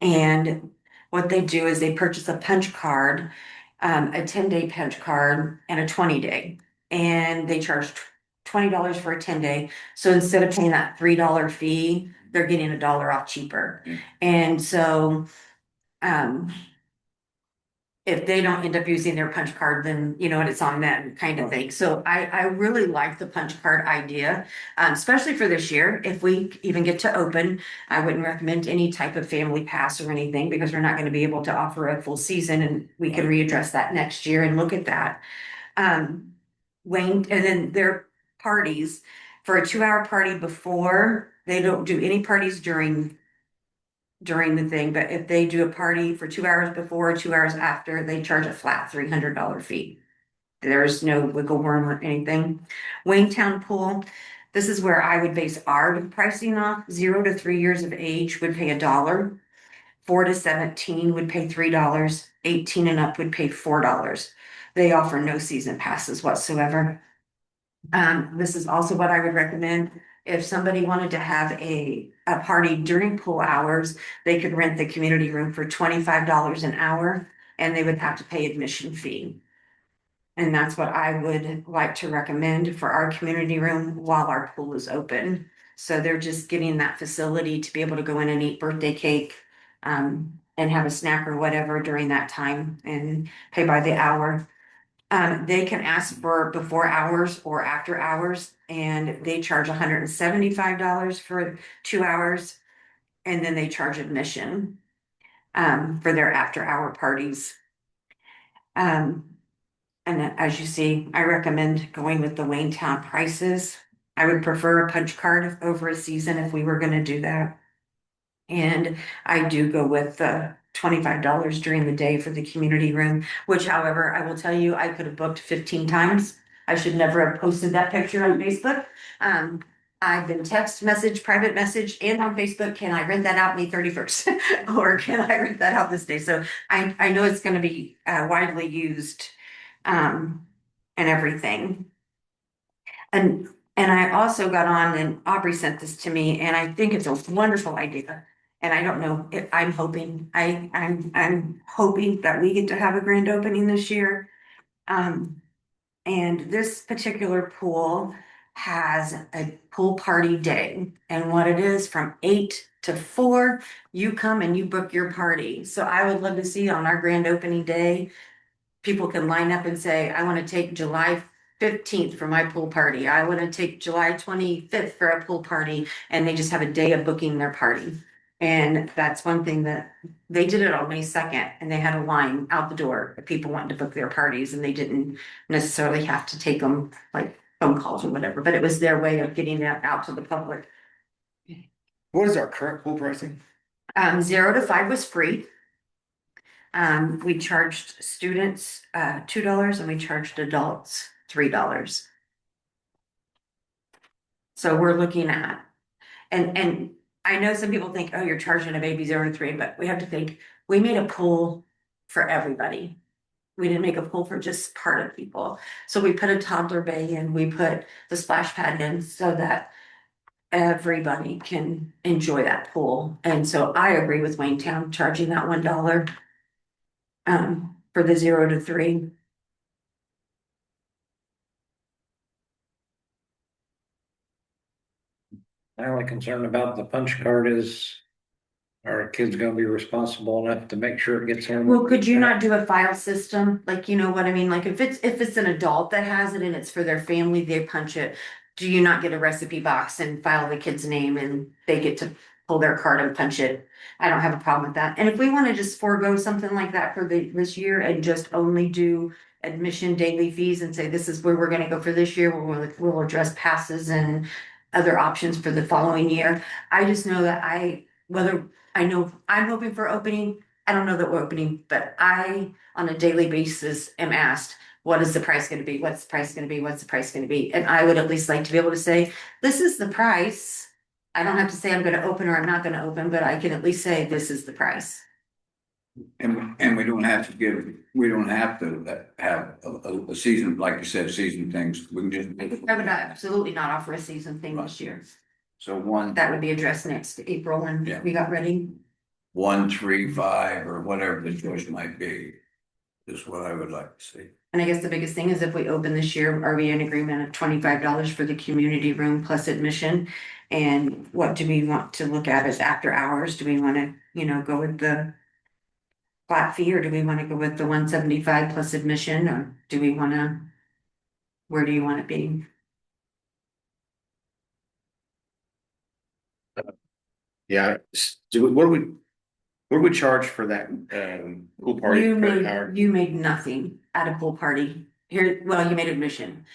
S9: And what they do is they purchase a punch card, a 10-day punch card and a 20-day. And they charge $20 for a 10-day. So instead of paying that $3 fee, they're getting $1 off cheaper. And so if they don't end up using their punch card, then you know what, it's on them kind of thing. So I really like the punch card idea, especially for this year. If we even get to open, I wouldn't recommend any type of family pass or anything because we're not going to be able to offer a full season, and we can readdress that next year and look at that. Wayne, and then their parties for a 2 hour party before, they don't do any parties during the thing, but if they do a party for 2 hours before, 2 hours after, they charge a flat $300 fee. There's no wiggle room or anything. Wayne Pool, this is where I would base our pricing off. 0 to 3 years of age would pay $1. 4 to 17 would pay $3. 18 and up would pay $4. They offer no season passes whatsoever. This is also what I would recommend. If somebody wanted to have a party during pool hours, they could rent the community room for $25 an hour, and they would have to pay admission fee. And that's what I would like to recommend for our community room while our pool is open. So they're just getting that facility to be able to go in and eat birthday cake, and have a snack or whatever during that time and pay by the hour. They can ask for before hours or after hours, and they charge $175 for 2 hours, and then they charge admission for their after hour parties. And as you see, I recommend going with the Wayne prices. I would prefer a punch card over a season if we were going to do that. And I do go with the $25 during the day for the community room, which however, I will tell you, I could have booked 15 times. I should never have posted that picture on Facebook. I've been text message, private message, and on Facebook, can I rent that out May 31st? Or can I rent that out this day? So I know it's going to be widely used, and everything. And I also got on, and Aubrey sent this to me, and I think it's a wonderful idea. And I don't know if I'm hoping, I'm hoping that we get to have a grand opening this year. And this particular pool has a pool party day, and what it is from 8 to 4, you come and you book your party. So I would love to see on our grand opening day, people can line up and say, I want to take July 15th for my pool party. I want to take July 25th for a pool party. And they just have a day of booking their party. And that's one thing that they did it on May 2nd, and they had a line out the door of people wanting to book their parties, and they didn't necessarily have to take them like phone calls or whatever, but it was their way of getting that out to the public.
S2: What is our current pool pricing?
S9: 0 to 5 was free. We charged students $2, and we charged adults $3. So we're looking at, and I know some people think, oh, you're charging a baby 0 to 3, but we have to think, we made a pool for everybody. We didn't make a pool for just part of people. So we put a toddler bay in, we put the splash pad in so that everybody can enjoy that pool. And so I agree with Wayne charging that $1 for the 0 to 3.
S1: My only concern about the punch card is, are kids gonna be responsible enough to make sure it gets home?
S9: Well, could you not do a file system? Like, you know what I mean? Like if it's an adult that has it and it's for their family, they punch it. Do you not get a recipe box and file the kid's name and they get to pull their card and punch it? I don't have a problem with that. And if we want to just forego something like that for this year and just only do admission daily fees and say, this is where we're gonna go for this year, we'll address passes and other options for the following year. I just know that I know I'm hoping for opening. I don't know that we're opening, but I, on a daily basis, am asked, what is the price gonna be? What's the price gonna be? What's the price gonna be? And I would at least like to be able to say, this is the price. I don't have to say I'm gonna open or I'm not gonna open, but I can at least say, this is the price.
S3: And we don't have to have a season, like you said, season things. We can just.
S9: I would absolutely not offer a season thing this year.
S3: So one.
S9: That would be addressed next April when
S3: Yeah.
S9: we got ready.
S3: 1, 3, 5, or whatever the choice might be, is what I would like to see.
S9: And I guess the biggest thing is if we open this year, are we in agreement of $25 for the community room plus admission? And what do we want to look at as after hours? Do we want to, go with the flat fee, or do we wanna go with the 175 plus admission, or do we wanna? Where do you want it be?
S2: Yeah, what do we charge for that, pool party?
S9: You
S2: for an hour?
S9: made, you made nothing at a pool party. Here, well, you made admission.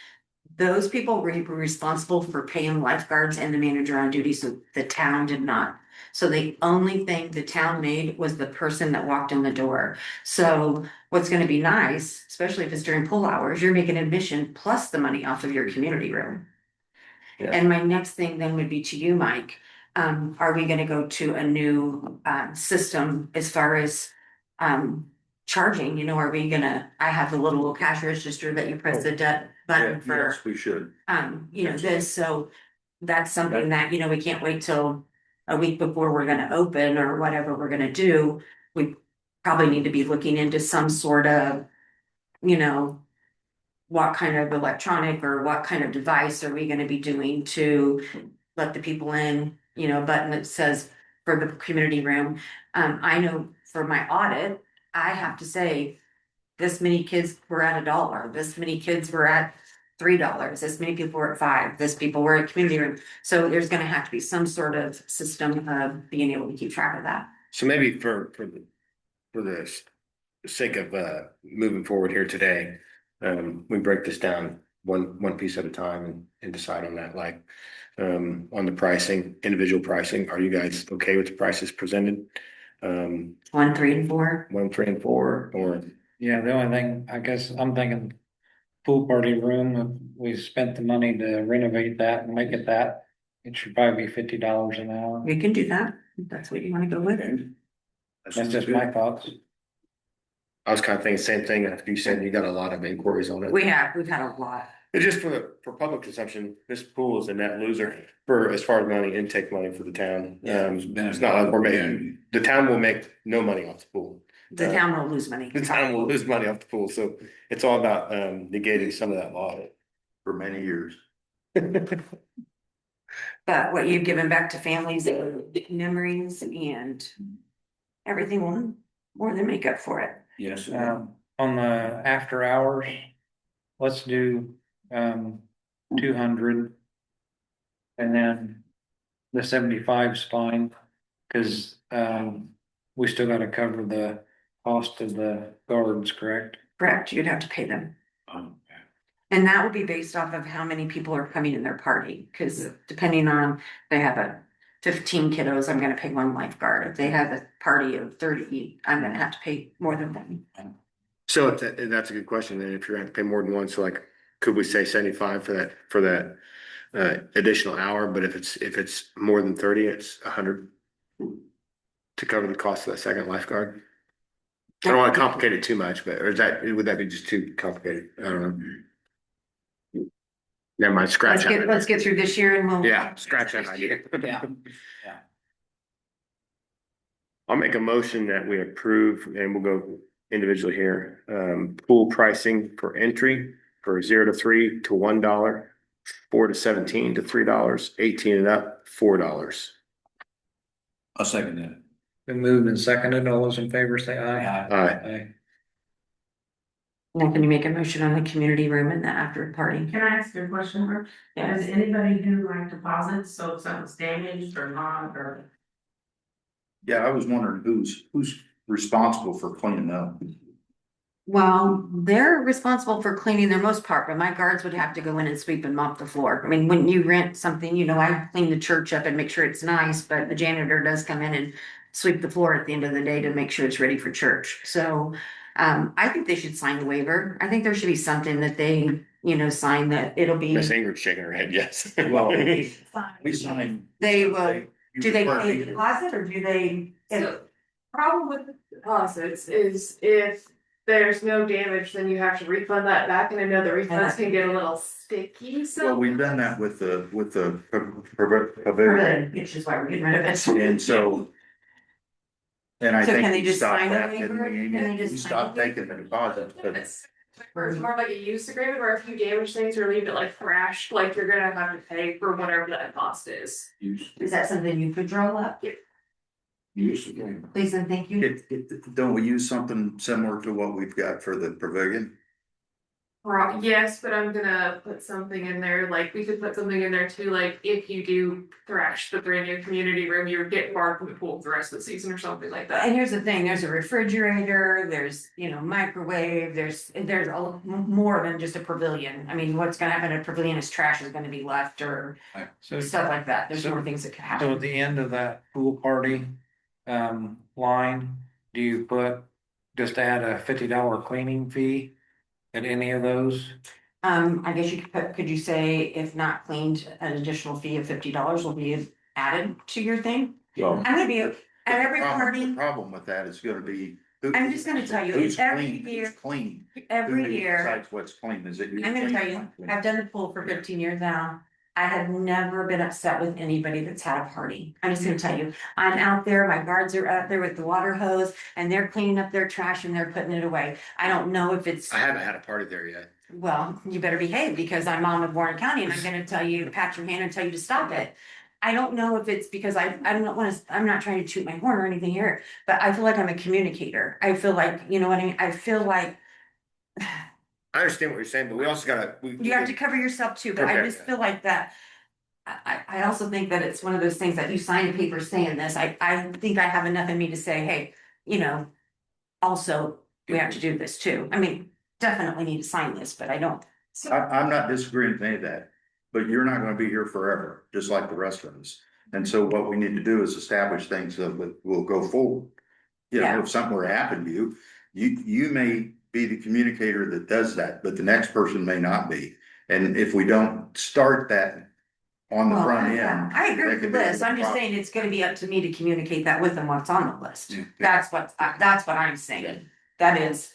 S9: Those people were responsible for paying lifeguards and the manager on duty, so the town did not. So the only thing the town made was the person that walked in the door. So what's gonna be nice, especially if it's during pool hours, you're making admission plus the money off of your community room.
S2: Yeah.
S9: And my next thing then would be to you, Mike. Are we gonna go to a new system as far as charging? You know, are we gonna, I have the little cash register that you press the debt button for,
S3: Yes, we should.
S9: you know, this, so that's something that, you know, we can't wait till a week before we're gonna open or whatever we're gonna do. We probably need to be looking into some sort of, you know, what kind of electronic or what kind of device are we gonna be doing to let the people in, you know, button that says for the community room. I know for my audit, I have to say, this many kids were at $1, this many kids were at $3, this many people were at $5, this people were at community room. So there's gonna have to be some sort of system of being able to keep track of that.
S2: So maybe for the sake of moving forward here today, we break this down one piece at a time and decide on that, like on the pricing, individual pricing. Are you guys okay with the prices presented?
S9: 1, 3, and 4.
S2: 1, 3, and 4, or
S1: Yeah, the only thing, I guess I'm thinking pool party room, if we spent the money to renovate that and make it that, it should probably be $50 an hour.
S9: We can do that, if that's what you wanna go with.
S1: That's just my thoughts.
S2: I was kind of thinking the same thing after you said you got a lot of inquiries on it.
S9: We've had a lot.
S2: It's just for public consumption, this pool is a net loser for as far as money, intake money for the town. It's not like we're making, the town will make no money off the pool.
S9: The town will lose money.
S2: The town will lose money off the pool, so it's all about negating some of that loss.
S3: For many years.
S9: But what you've given back to families are memories and everything will more than make up for it.
S3: Yes.
S1: On the after hours, let's do 200. And then the 75's fine, cause we still gotta cover the cost of the guards, correct?
S9: Correct, you'd have to pay them.
S3: Um,
S9: And that would be based off of how many people are coming in their party, cause depending on, they have a 15 kiddos, I'm gonna pay 1 lifeguard. If they have a party of 30, I'm gonna have to pay more than 1.
S2: So if that's a good question, then if you're gonna have to pay more than one, so like, could we say 75 for that additional hour, but if it's more than 30, it's 100 to cover the cost of that second lifeguard? I don't wanna complicate it too much, but would that be just too complicated? I don't know. Never mind, scratch that.
S9: Let's get through this year and we'll.
S2: Yeah, scratch that idea.
S1: Yeah.
S2: I'll make a motion that we approve, and we'll go individually here. Pool pricing for entry for 0 to 3 to $1, 4 to 17 to $3, 18 and up, $4.
S3: I'll second that.
S1: Been moved and seconded. All those in favor say aye.
S2: Aye.
S1: Aye.
S9: Now, can you make a motion on the community room and the after party?
S10: Can I ask you a question, Mark? Does anybody do like deposits, so if something's damaged or not, or?
S3: Yeah, I was wondering who's responsible for cleaning up?
S9: Well, they're responsible for cleaning their most part, but my guards would have to go in and sweep and mop the floor. I mean, when you rent something, you know, I clean the church up and make sure it's nice, but the janitor does come in and sweep the floor at the end of the day to make sure it's ready for church. So I think they should sign the waiver. I think there should be something that they, you know, sign that it'll be.
S2: Miss Ingrid's shaking her head, yes.
S3: Well, we signed.
S9: They will, do they pay a deposit or do they?
S5: So, problem with the deposits is if there's no damage, then you have to refund that back, and I know the refunds can get a little sticky, so.
S3: Well, we've done that with the
S9: Which is why we're getting rid of it.
S3: and so. And I
S9: So
S3: think
S9: can they
S3: we
S9: just
S3: stopped
S9: sign
S3: that,
S9: the
S3: didn't
S9: waiver?
S3: we?
S9: Can they just
S3: We
S9: sign
S3: stopped
S9: it?
S3: taking the deposit, but
S5: It's more like a use agreement where if you damage things or leave it like thrashed, like you're gonna have to pay for whatever that cost is.
S9: Is that something you could draw up?
S3: Use again.
S9: Please and thank you.
S11: Don't we use something similar to what we've got for the pavilion?
S5: Yes, but I'm gonna put something in there, like, we could put something in there too, like, if you do thrash the brand new community room, you would get barred from the pool for the rest of the season or something like that.
S9: And here's the thing, there's a refrigerator, there's, microwave, there's more than just a pavilion. I mean, what's gonna happen at a pavilion is trash is gonna be left or
S1: So,
S9: stuff like that. There's
S1: So-
S9: more things that could
S1: so
S9: happen.
S1: at the end of that pool party, line, do you put, just add a $50 cleaning fee at any of those?
S9: I guess you could you say if not cleaned, an additional fee of $50 will be added to your thing?
S11: Well,
S9: I'm gonna be at every
S11: the
S9: party,
S11: problem with that is gonna be.
S9: I'm just gonna tell you,
S11: Who's
S9: it's every
S11: clean?
S9: year,
S11: Who's clean? Who
S9: every year.
S11: decides what's clean? Is it? you
S9: I'm gonna
S11: clean?
S9: tell you, I've done the pool for 15 years now. I have never been upset with anybody that's had a party. I'm just gonna tell you, I'm out there, my guards are out there with the water hose and they're cleaning up their trash and they're putting it away. I don't know if it's,
S2: I haven't had a party there yet.
S9: well, you better behave because I'm on with Warren County and I'm gonna tell you, pat your hand and tell you to stop it. I don't know if it's because I don't wanna, I'm not trying to toot my horn or anything here, but I feel like I'm a communicator. I feel like, you know what I mean? I feel like
S2: I understand what you're saying, but we also gotta.
S9: you have to cover yourself too, but I
S2: Okay.
S9: just feel like that. I also think that it's one of those things that you sign a paper saying this, I think I have enough in me to say, hey, also, we have to do this too. I mean, definitely need to sign this, but I don't.
S11: I'm not disagreeing with any of that, but you're not gonna be here forever, just like the rest of us. And so what we need to do is establish things that will go forward. You know,
S9: Yeah.
S11: if something were to happen to you, you may be the communicator that does that, but the next person may not be. And if we don't start that on the
S9: Well,
S11: front
S9: yeah,
S11: end.
S9: I agree
S11: that
S9: with the
S11: could be a
S9: list, I'm just
S11: problem.
S9: saying it's gonna be up to me to communicate that with them, what's on the list.
S11: Yeah.
S9: That's what I'm saying, that's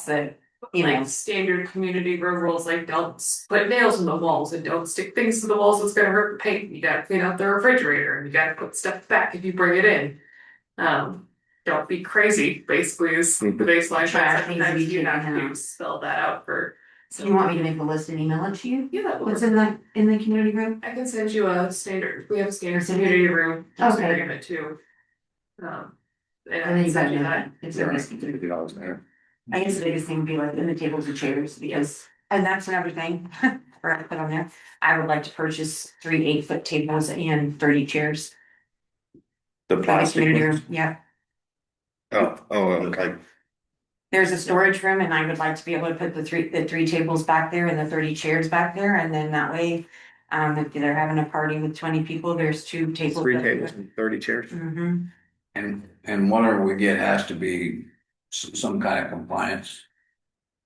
S9: the,
S5: Like standard community room rules, like don't put nails in the walls and don't stick things to the walls that's gonna hurt the paint. You gotta clean out the refrigerator and you gotta put stuff back if you bring it in. Don't be crazy, basically is the baseline.
S9: Trash needs to be
S5: Sometimes you have
S9: taken
S5: to
S9: out.
S5: spell that out for.
S9: do you want me to make a list and email it to you?
S5: Yeah, that would
S9: What's
S5: work.
S9: in the community room?
S5: I can send you a standard, we have a standard
S9: Send me-
S5: community room use
S9: Okay.
S5: agreement too. And I
S9: And then
S5: can
S9: you gotta
S5: send you
S9: know
S5: that.
S9: that, it's
S11: Yeah,
S9: a
S11: $50 there.
S9: I guess the biggest thing would be like in the tables and chairs, because, and that's another thing, or I put on there. I would like to purchase 3 8-foot tables and 30 chairs.
S11: The
S9: For the
S11: plastic
S9: community
S11: ones.
S9: room, yeah.
S11: Like,
S9: There's a storage room and I would like to be able to put the three tables back there and the 30 chairs back there, and then that way. If they're having a party with 20 people, there's 2 tables.
S2: 3 tables and 30 chairs.
S9: Mm-hmm.
S3: And whatever we get has to be some kind of compliance.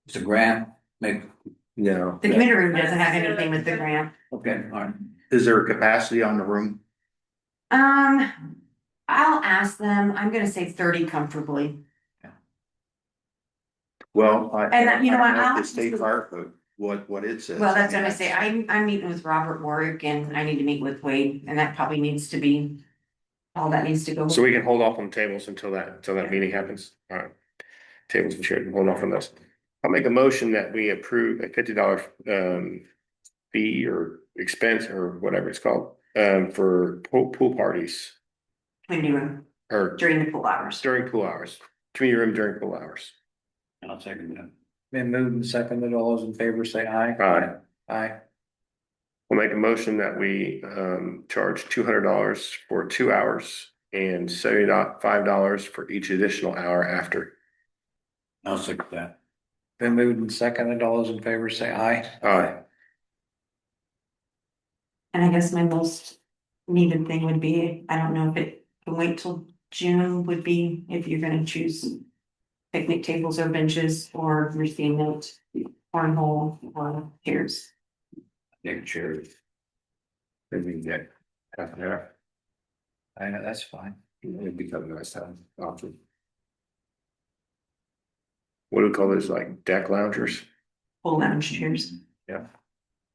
S3: It's a grant,
S2: No.
S9: The community room doesn't have anything with the grant.
S3: okay, all right.
S11: is there a capacity on the room?
S9: I'll ask them, I'm gonna say 30 comfortably.
S11: Well,
S9: And you know what,
S11: I
S9: I'll-
S11: the state fire code, what it says.
S9: Well, that's what I say, I'm meeting with Robert Warwick and I need to meet with Wade, and that probably needs to be. All that needs to go.
S2: So we can hold off on tables until that meeting happens. All right. Tables and chairs, hold off on those. I'll make a motion that we approve a $50 fee or expense or whatever it's called for pool parties
S9: Community room
S2: or
S9: during the pool hours.
S2: during pool hours, community room during pool hours.
S3: I'll second that.
S1: Been moved and seconded, all those in favor say aye.
S2: Aye.
S1: Aye.
S2: We'll make a motion that we charge $200 for 2 hours and $75 for each additional hour after.
S3: I'll second that.
S1: Been moved and seconded, all those in favor say aye.
S2: Aye.
S9: And I guess my most needed thing would be, I don't know if it can wait till June, would be if you're gonna choose. Picnic tables or benches or receive note, cornhole or chairs.
S3: Take chairs.
S2: Maybe we can get half an hour.
S1: I know, that's fine.
S2: It'd be coming nice time. Option. What do we call those, like deck loungers?
S9: Full lounge chairs.
S2: We'll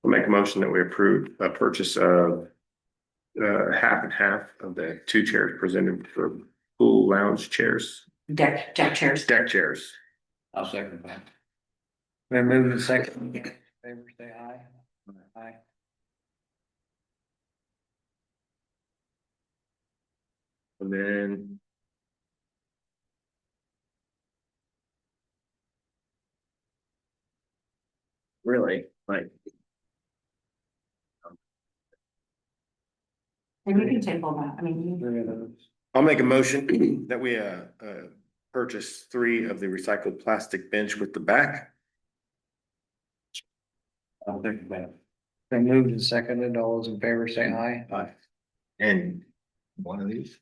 S2: make a motion that we approve a purchase of half and half of the 2 chairs presented for pool lounge chairs,
S9: Deck chairs.
S2: deck chairs.
S3: I'll second that.
S1: Been moved and seconded, all those in favor say aye. Aye.
S2: And then. Really, like,
S9: And you can table that, I mean,
S2: I'll make a motion that we purchase 3 of the recycled plastic bench with the back.
S3: I'll think about it.
S1: Been moved and seconded, all those in favor say aye.
S3: Aye.
S2: And one of these.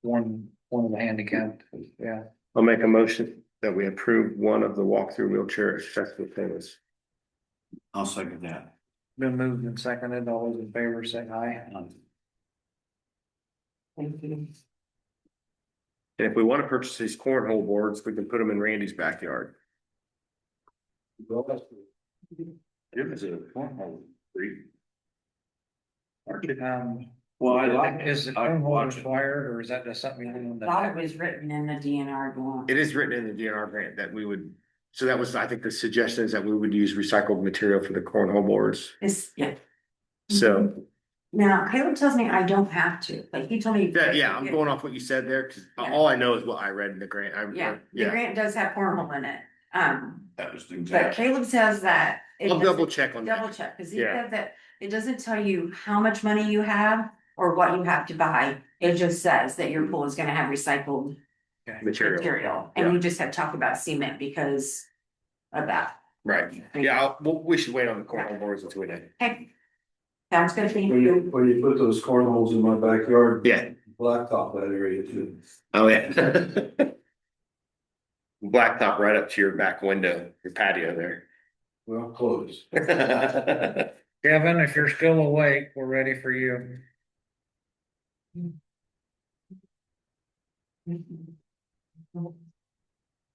S1: One of the handicapped, yeah.
S2: I'll make a motion that we approve one of the walk-through wheelchair accessible tables.
S3: I'll second that.
S1: Been moved and seconded, all those in favor say aye.
S9: thank you.
S2: And if we want to purchase these cornhole boards, we can put them in Randy's backyard.
S11: Jim is a cornhole freak.
S3: Well, I like.
S1: Is it cornhole required, or is that just something you do?
S9: Thought it was written in the DNR grant.
S2: It is written in the DNR grant that we would, so that was, I think the suggestion is that we would use recycled material for the cornhole boards.
S9: It's, yeah.
S2: So,
S9: Now, Caleb tells me I don't have to, like, he told me.
S2: yeah, I'm going off what you said there, because all I know is what I read in the grant.
S9: Yeah, the grant does have cornhole in it,
S3: That was the
S9: but
S3: exact.
S9: Caleb says that. it
S2: I'll
S9: doesn't-
S2: double check on that.
S9: Double check, cause he
S2: Yeah.
S9: said that it doesn't tell you how much money you have or what you have to buy. It just says that your pool is gonna have recycled material, and you just have to talk about cement because of that.
S2: Right, yeah, we should wait on the cornhole boards until we know.
S9: Okay. Sounds good, thank
S8: When
S9: you.
S8: you put those cornholes in my backyard.
S2: Yeah.
S8: Blacktop that area too.
S2: Oh, yeah. Blacktop right up to your back window, your patio there.
S8: Well, close.
S1: Kevin, if you're still awake, we're ready for you.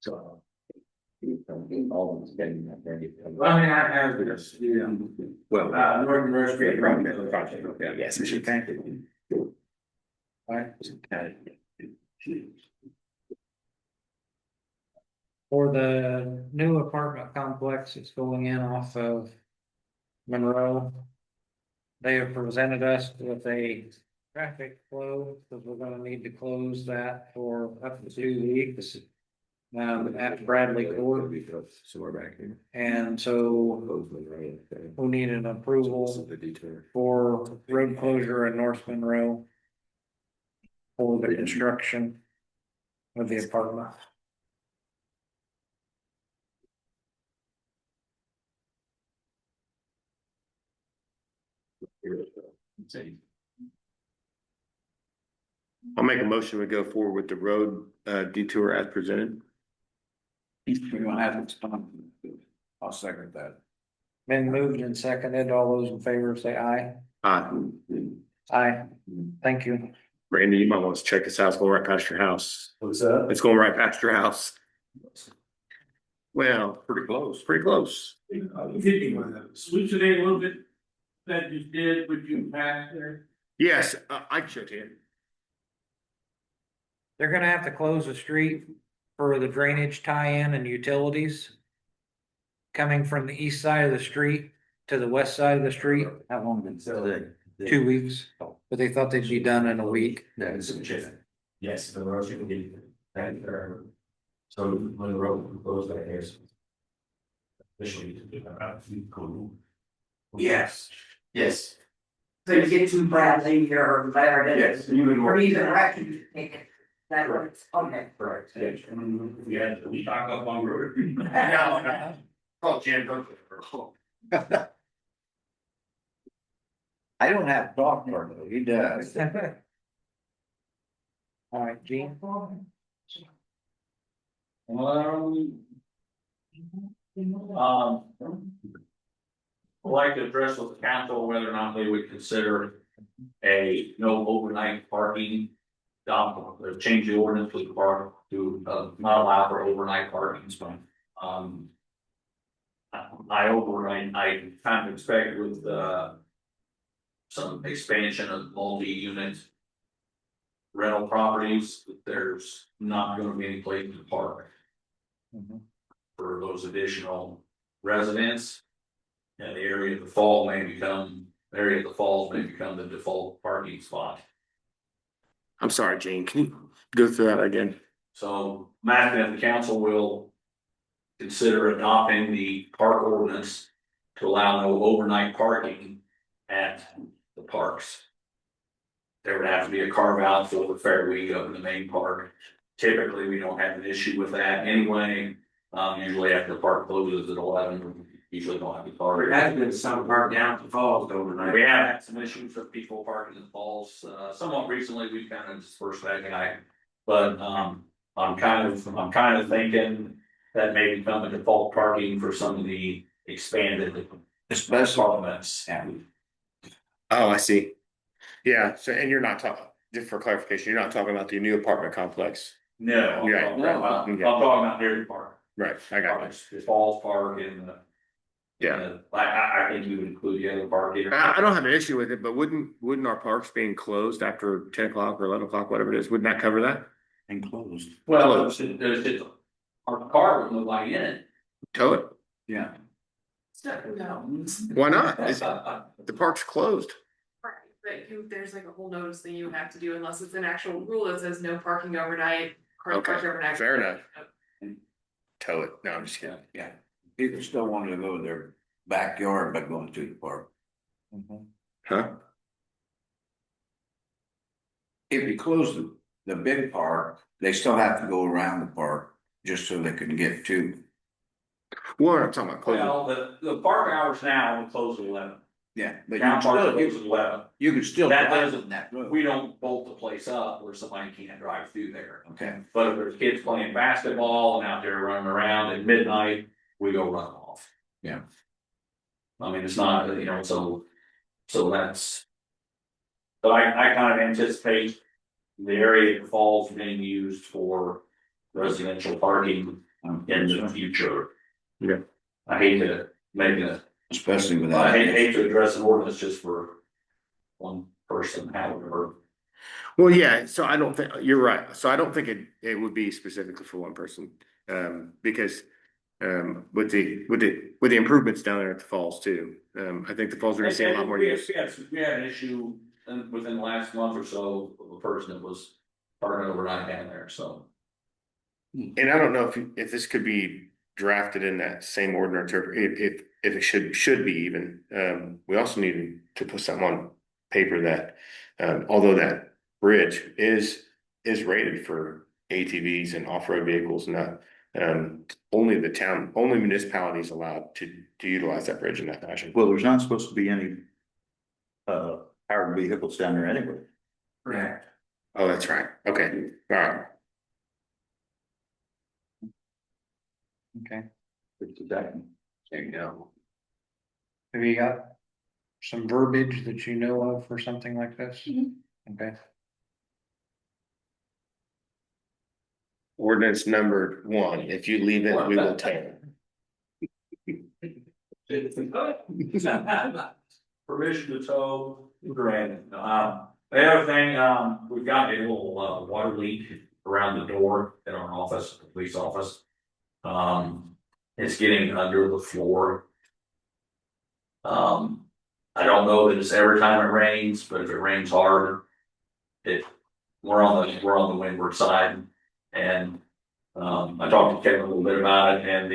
S2: So.
S6: I mean, I have this,
S2: Well.
S6: Northern Nursery.
S2: Yes, we should.
S1: Right. For the new apartment complex, it's going in off of Monroe. They have presented us with a traffic flow, because we're gonna need to close that for up to 2 weeks. At Bradley Court,
S2: So we're back here.
S1: and so we need an approval for road closure in North Monroe. For the construction of the apartment.
S2: I'll make a motion to go forward with the road detour as presented.
S3: We're gonna have it done. I'll second that.
S1: Been moved and seconded, all those in favor say aye.
S2: Uh,
S1: Aye, thank you.
S2: Randy, you might want to check this out. It's going right past your house.
S8: What's that?
S2: It's going right past your house. Well,
S11: Pretty close.
S2: pretty close.
S6: Switch it a little bit, that you did, would you pass there?
S2: Yes, I should here.
S1: They're gonna have to close the street for the drainage tie-in and utilities. Coming from the east side of the street to the west side of the street,
S3: How long been said?
S1: 2 weeks, but they thought they'd be done in a week.
S4: Yes, the road should be, and, so when the road goes like this. Yes, yes.
S9: So you get to Bradley or whatever it is,
S4: you would.
S9: or even direction to take it. That works, okay.
S4: Correct. Yeah, we talk up on road.
S2: No. Oh, Jim.
S3: I don't have dog park, though. He does.
S1: All right, Gene.
S7: I'd like to address with the council whether or not they would consider a no overnight parking. Change the ordinance with the park to not allow for overnight parking. I kind of expect with some expansion of multi-unit rental properties, that there's not gonna be any place to park for those additional residents. And the area of the falls may become the default parking spot.
S2: I'm sorry, Gene, can you go through that again?
S7: So I'm asking if the council will consider adopting the park ordinance to allow no overnight parking at the parks. There would have to be a carve out for the fair week up in the main park. Typically, we don't have an issue with that anyway. Usually after the park closes at 11, we usually don't have the car.
S4: There has been some park down at the falls overnight.
S7: We have had some issues with people parking in the falls, somewhat recently, we've kind of dispersed that guy. But, I'm kind of thinking that may become a default parking for some of the expanded
S3: Especially,
S7: apartments.
S3: yeah,
S2: Oh, I see. Yeah, so, and you're not talking, just for clarification, you're not talking about the new apartment complex,
S7: No, I'm
S2: Yeah.
S7: talking about near the park.
S2: right? I got it.
S7: The Falls Park and the.
S2: Yeah,
S7: I think you would include the other park here.
S2: I don't have an issue with it, but wouldn't our parks being closed after 10 o'clock or 11 o'clock, whatever it is, wouldn't that cover that?
S3: enclosed,
S7: Well, there's just, our car with nobody in it.
S2: Tow it?
S3: yeah.
S5: No.
S2: Why not? The park's closed.
S5: Right, but there's like a whole notice thing you have to do unless it's an actual rule that says no parking overnight. Car
S2: Okay,
S5: parked overnight.
S2: fair enough. Tow it. No, I'm just kidding.
S3: Yeah, people still wanted to go to their backyard by going to the park.
S2: Huh?
S3: If you close the big park, they still have to go around the park just so they can get to.
S2: What I'm talking about, closing.
S7: Well, the park hours now will close at 11.
S3: Yeah, but
S7: Town park
S3: you
S7: closes at 11.
S3: you could still
S7: That
S3: drive
S7: doesn't-
S3: on that road.
S7: We don't bolt the place up where somebody can't drive through there.
S3: Okay,
S7: But if there's kids playing basketball and out there running around at midnight, we go run them off.
S3: Yeah.
S7: I mean, it's not, so that's. But I kind of anticipate the area that falls being used for residential parking in the future.
S2: Yeah.
S7: I hate to make it,
S3: especially with
S7: I
S3: that.
S7: hate to address an ordinance just for one person, however.
S2: Well, yeah, so I don't think, you're right. So I don't think it would be specifically for one person. Because with the improvements down there at the falls too. I think the falls are gonna see a lot more use.
S7: We had an issue within the last month or so of a person that was parking overnight down there, so.
S2: And I don't know if this could be drafted in that same ordinance, or if it should be even. We also need to put something on paper that, although that bridge is rated for ATVs and off-road vehicles, not, only municipalities allowed to utilize that bridge in that fashion.
S11: Well, there's not supposed to be any powered vehicles down there anyway.
S4: Correct.
S2: Oh, that's right. Okay, all right.
S1: Okay,
S3: Exactly. There you go.
S1: have you got some verbiage that you know of for something like this? Okay,
S2: Ordinance number 1, if you leave it, we will take it.
S7: Permission to tow, granted. The other thing, we've got a little water leak around the door at our office, the police office. It's getting under the floor. I don't know that it's every time it rains, but if it rains hard, we're on the windward side. And I talked to Kevin a little bit about it, and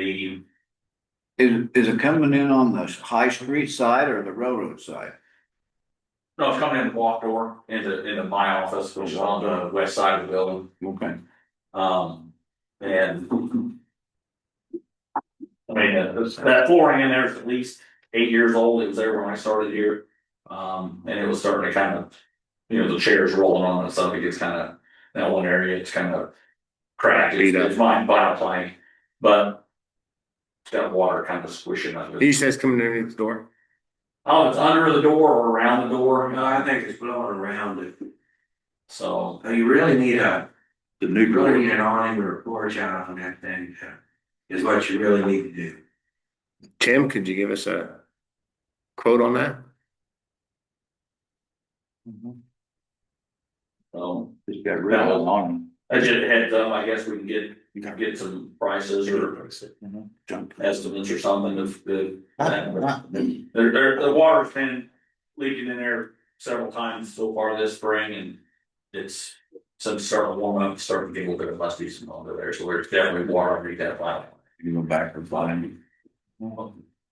S3: Is it coming in on the high street side or the railroad side?
S7: no, it's coming in the walk door into my office, which is on the west side of the building.
S3: Okay.
S7: And I mean, that flooring in there is at least 8 years old. It was there when I started here. And it was starting to kind of, the chairs rolling on and stuff. It gets kind of, that one area, it's kind of cracked. It's mine vinyl plank, but it's got water kind of squishing under it.
S2: He says coming underneath the door.
S7: Oh, it's under the door or around the door.
S4: No, I think it's blowing around it.
S7: So,
S4: You really need
S11: The new
S4: you really
S11: door.
S4: need an awning or a porch out on that thing, is what you really need to do.
S2: Tim, could you give us a quote on that?
S11: It's got rid of on.
S7: that's just a heads up. I guess we can get some prices or
S11: Junk.
S7: estimates or something of the. The water's been leaking in there several times so far this spring, and it's since starting to warm up, it's starting to get a little bit less decent under there, so there's definitely water underneath that vinyl.
S3: You go back with vinyl.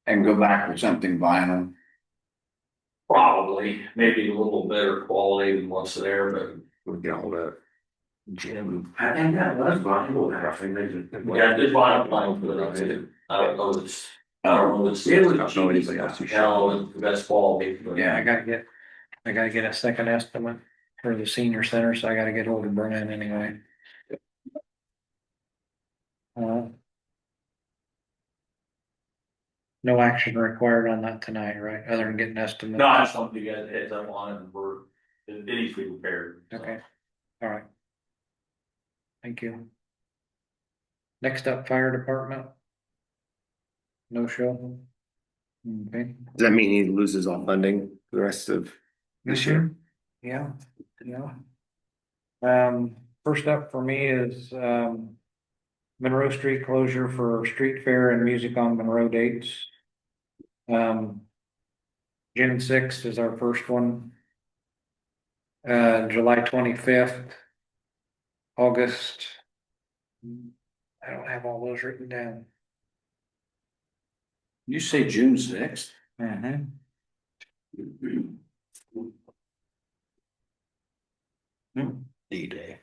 S3: And go back with something vinyl.
S7: Probably, maybe a little better quality than what's there, but
S2: We get all that. Jim.
S4: I think that was vinyl, I think they just.
S7: yeah, there's vinyl for that too. I don't know if it's, I don't know if it's.
S2: I don't know anybody else who
S7: Hell, and the best quality. but-
S1: Yeah, I gotta get a second estimate for the senior center, so I gotta get hold of Brennan anyway. No action required on that tonight, right, other than getting estimate?
S7: No, I just wanted to get a heads up on it and it needs to be repaired. so.
S1: Okay, all right. Thank you. Next up, fire department. No show. Okay.
S2: Does that mean he loses all funding for the rest of this year?
S1: Yeah, yeah. First up for me is, Monroe Street closure for street fair and music on Monroe dates. June 6th is our first one. July 25th. August. I don't have all those written down.
S3: You say June 6th? D-Day.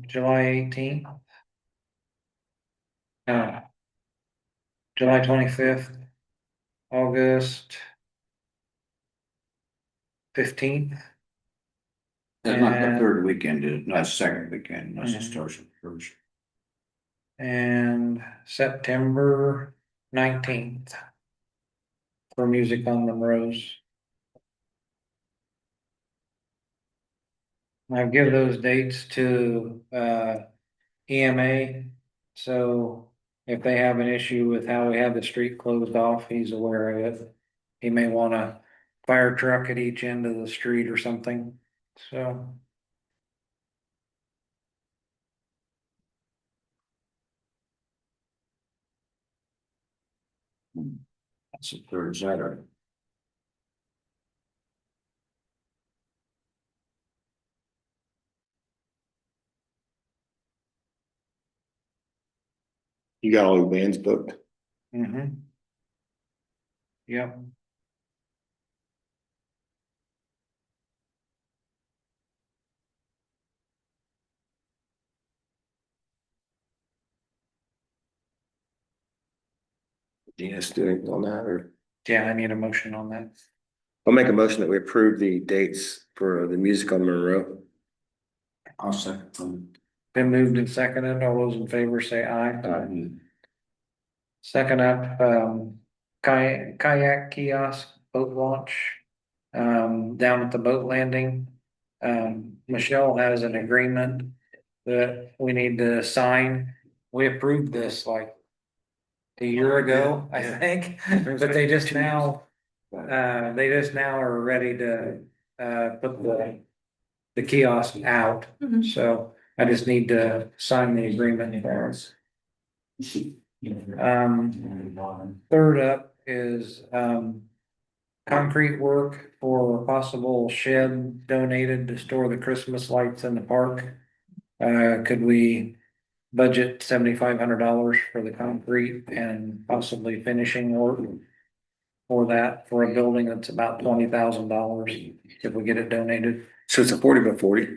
S1: July 18th. July 25th. August 15th.
S3: That's not the
S1: And-
S3: third weekend, is it? No, it's second weekend, unless it
S1: Mhm.
S3: starts with first.
S1: And September 19th. For music on Monroe's. I give those dates to EMA, so if they have an issue with how we have the street closed off, he's aware of it. He may want a fire truck at each end of the street or something, so.
S3: That's the third Saturday.
S2: You got all your bands booked?
S1: Yep.
S2: Yes, doing on that, or
S1: Yeah, I need a motion on that.
S2: I'll make a motion that we approve the dates for the music on Monroe.
S3: I'll second.
S1: Been moved and seconded, all those in favor say aye. Second up, kayak kiosk, boat launch, down at the boat landing. Michelle has an agreement that we need to sign. We approved this like a year ago, I think, but they just now are ready to, put the kiosk out. So I just need to sign the agreement for us. Third up is, concrete work for a possible shed donated to store the Christmas lights in the park. Could we budget $7,500 for the concrete and possibly finishing work for that, for a building that's about $20,000 if we get it donated,
S2: So it's a 40 by 40,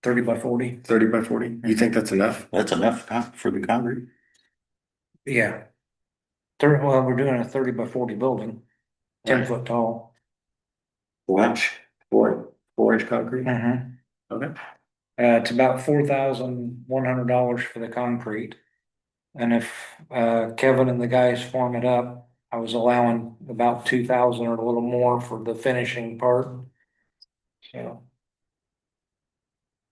S1: 30 by 40?
S2: 30 by 40. You think that's enough?
S3: That's enough for the concrete?
S1: Yeah. Well, we're doing a 30 by 40 building, 10 foot tall.
S2: 4 inch, 4 inch concrete?
S1: Mhm.
S2: Okay.
S1: It's about $4,100 for the concrete. And if, Kevin and the guys form it up, I was allowing about 2,000 or a little more for the finishing part. So.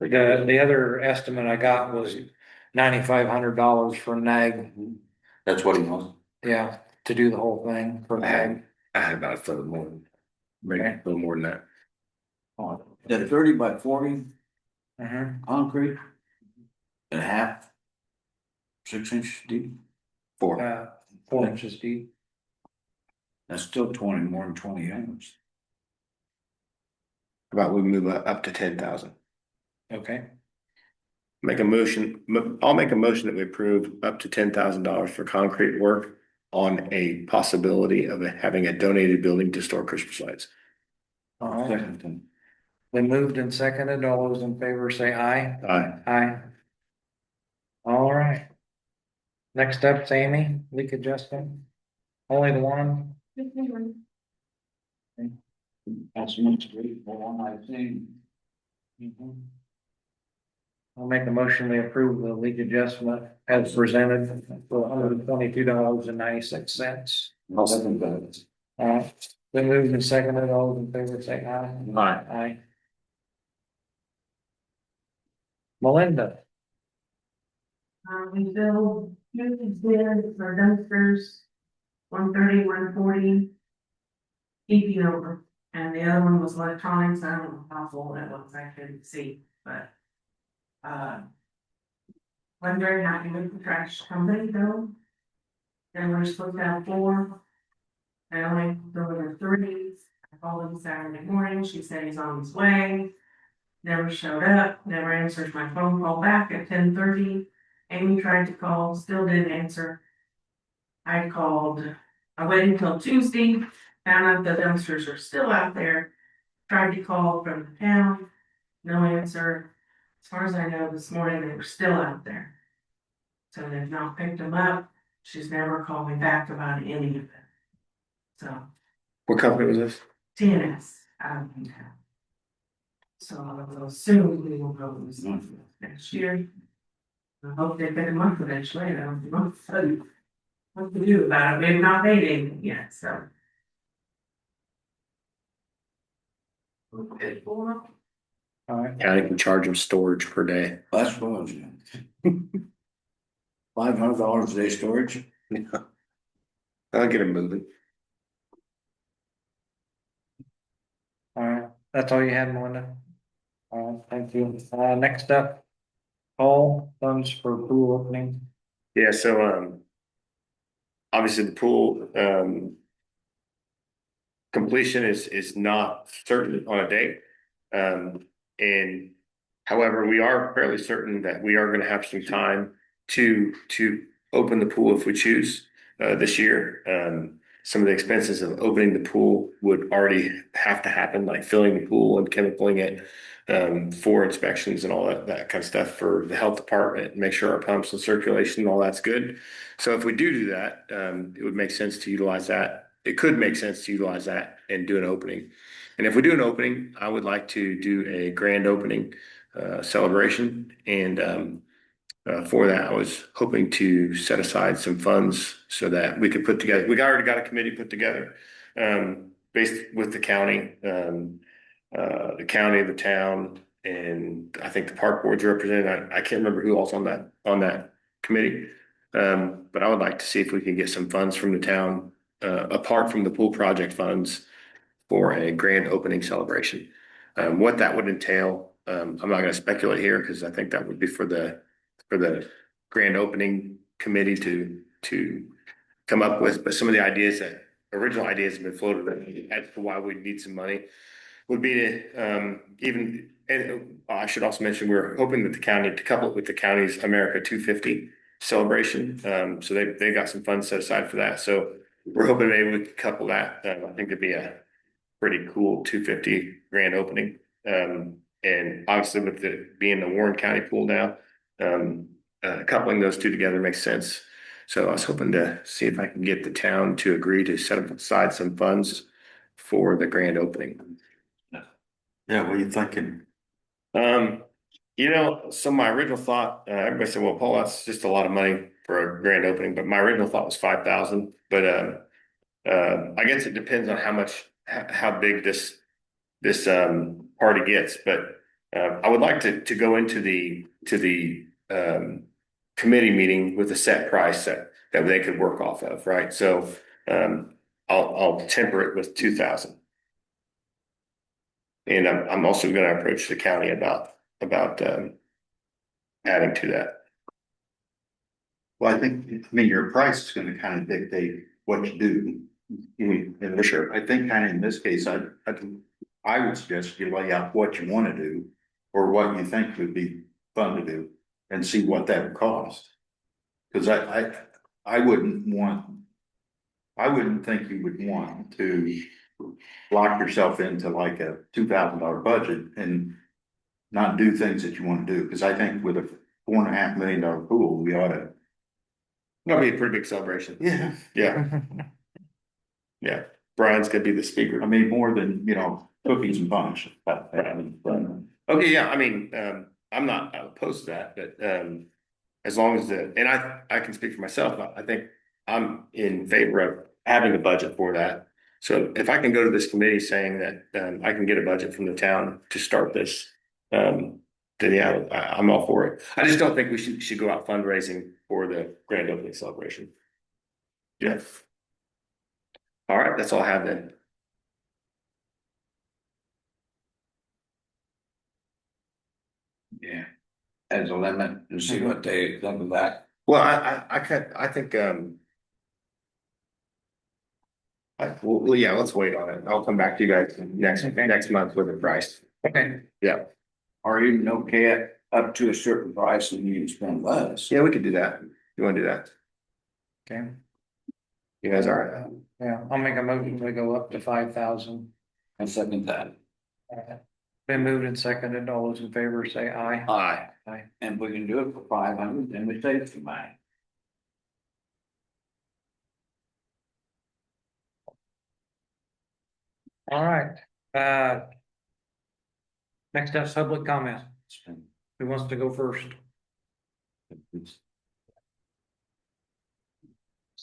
S1: The other estimate I got was $9,500 for NAG,
S3: That's what he wants.
S1: yeah, to do the whole thing for NAG.
S2: I had about a foot more, maybe a little more than that.
S3: That 30 by 40
S1: Mhm.
S3: concrete. And a half. 6 inch deep.
S2: 4.
S1: 4 inches deep.
S3: That's still 20, more than 20 yards.
S2: about we move up to 10,000.
S1: Okay,
S2: I'll make a motion that we approve up to $10,000 for concrete work on a possibility of having a donated building to store Christmas lights.
S1: all right.
S3: Second thing.
S1: Been moved and seconded. All those in favor say aye.
S2: Aye.
S1: Aye. All right. Next up, Amy, leak adjustment. Only the one.
S3: That's much grateful on my thing.
S1: Mhm. I'll make a motion to approve the leak adjustment as presented for $122.96.
S3: I'll second that.
S1: Been moved and seconded. All those in favor say aye.
S2: Aye.
S1: Aye. Melinda,
S10: We billed two bids for dumpsters, 130, 140. EP over, and the other one was electronics, I don't know how full it was, I couldn't see, but. I'm very happy with the trash company though. And we're supposed to have 4. I only delivered 3. I called him Saturday morning, she said he's on his way. Never showed up, never answered my phone call back at 10:30. Amy tried to call, still didn't answer. I waited until Tuesday, found out the dumpsters are still out there. Tried to call from the town, no answer. As far as I know, this morning they were still out there. So they've not picked them up. She's never called me back about any of it. So
S2: What company was this?
S10: TNS out of town. So I will assume we will go this next year. I hope they pick them up eventually. I don't know what to do about it. We have not paid anything yet, so. Okay,
S1: all right.
S2: County can charge them storage per day.
S3: That's what I was doing. $500 a day storage?
S2: I'll get them moving.
S1: All right, that's all you had, Melinda? All right, thank you. Next up, all funds for pool opening.
S2: Yeah, so, obviously the pool, completion is not certain on a date. And however, we are fairly certain that we are gonna have some time to open the pool if we choose, this year. Some of the expenses of opening the pool would already have to happen, like filling the pool and chemicaling it, for inspections and all that kind of stuff for the health department, make sure our pumps and circulation and all that's good. So if we do that, it would make sense to utilize that. It could make sense to utilize that and do an opening. And if we do an opening, I would like to do a grand opening celebration. And for that, I was hoping to set aside some funds so that we could put together, we already got a committee put together based with the county, the town, and I think the park board's represented. I can't remember who else on that committee. But I would like to see if we can get some funds from the town, apart from the pool project funds, for a grand opening celebration. What that would entail, I'm not gonna speculate here because I think that would be for the grand opening committee to come up with, but some of the original ideas have been floated as to why we need some money would be to, and I should also mention, we're hoping that the county, to couple it with the county's America 250 celebration. So they got some funds set aside for that. So we're hoping maybe we could couple that. I think it'd be a pretty cool 250 grand opening. And obviously with it being the Warren County pool now, coupling those two together makes sense. So I was hoping to see if I can get the town to agree to set aside some funds for the grand opening.
S3: Yeah, what are you thinking?
S2: So my original thought, everybody said, well, Paul, that's just a lot of money for a grand opening, but my original thought was 5,000. But I guess it depends on how big this party gets. But I would like to go into the committee meeting with a set price that they could work off of, right? So I'll temper it with 2,000. And I'm also going to approach the county about adding to that.
S11: Well, I mean, your price is gonna kind of dictate what you do.
S2: For sure.
S11: I think kind of in this case, I'd I would suggest you lay out what you want to do or what you think would be fun to do and see what that would cost. Cause I wouldn't want, I wouldn't think you would want to lock yourself into like a $2,000 budget and not do things that you want to do. Cause I think with a $4.5 million pool, we ought to.
S2: That'll be a pretty big celebration.
S11: Yeah.
S2: Yeah, yeah. Brian's gonna be the
S11: I
S2: speaker.
S11: mean, more than, cookies and punch.
S2: Okay, yeah, I mean, I'm not opposed to that, but, as long as and I can speak for myself, I think I'm in favor of having a budget for that. So if I can go to this committee saying that, I can get a budget from the town to start this, then yeah, I'm all for it. I just don't think we should go out fundraising for the grand opening celebration. Yeah. All right, that's all I have then.
S3: Yeah. As a limit and see what they think of that.
S2: Well, I think, well, yeah, let's wait on it. I'll come back to you guys next month with a price.
S1: Okay.
S2: Yeah,
S3: Or even okay up to a certain price and you can spend less.
S2: yeah, we could do that. You wanna do that?
S1: Okay,
S2: You guys are, right?
S1: yeah, I'll make a motion, we go up to 5,000.
S3: And second that.
S1: Been moved and seconded, all those in favor say aye.
S3: Aye.
S1: Aye.
S3: And if we can do it for 500, then we save some money.
S1: All right, next up, public comment. Who wants to go first?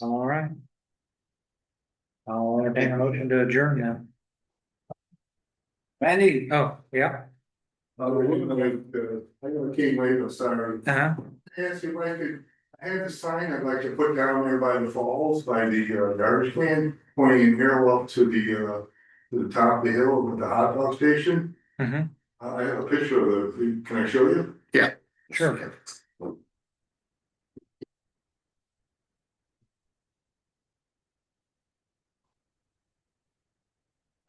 S1: All right. I'll entertain a motion to adjourn now.
S3: Randy,
S1: Oh, yeah.
S8: I can't wait, I'm sorry.
S1: Uh-huh.
S8: Ask if I could, I have a sign I'd like to put down there by the falls, by the garbage can, pointing an arrow up to the top of the hill with the hot dog station.
S1: Mm-hmm.
S8: I have a picture of it, can I show you?
S1: Sure.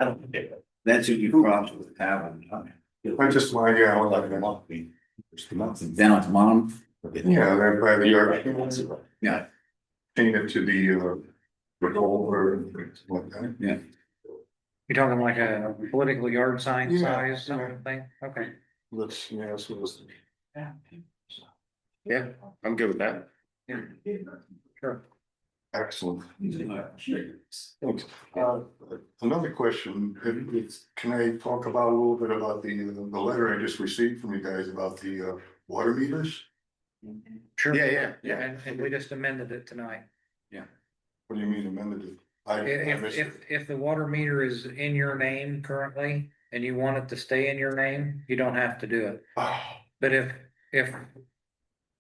S3: I don't think that's what you cross with having.
S8: I just, yeah, I would like them up.
S3: Down at the bottom.
S8: Yeah, right by the garbage can.
S3: Yeah.
S8: Change it to the gold or like that.
S3: Yeah.
S1: You're talking like a political yard sign
S8: Yeah,
S1: size, something thing? Okay.
S8: Let's, yeah, so let's.
S2: yeah, I'm good with that.
S1: Yeah. Sure.
S8: Excellent. Thanks. Another question, can I talk about a little bit about the letter I just received from you guys about the water meters?
S1: Sure.
S2: Yeah.
S1: And we just amended it tonight.
S8: What do you mean amended it? I missed it.
S1: If the water meter is in your name currently and you want it to stay in your name, you don't have to do it. But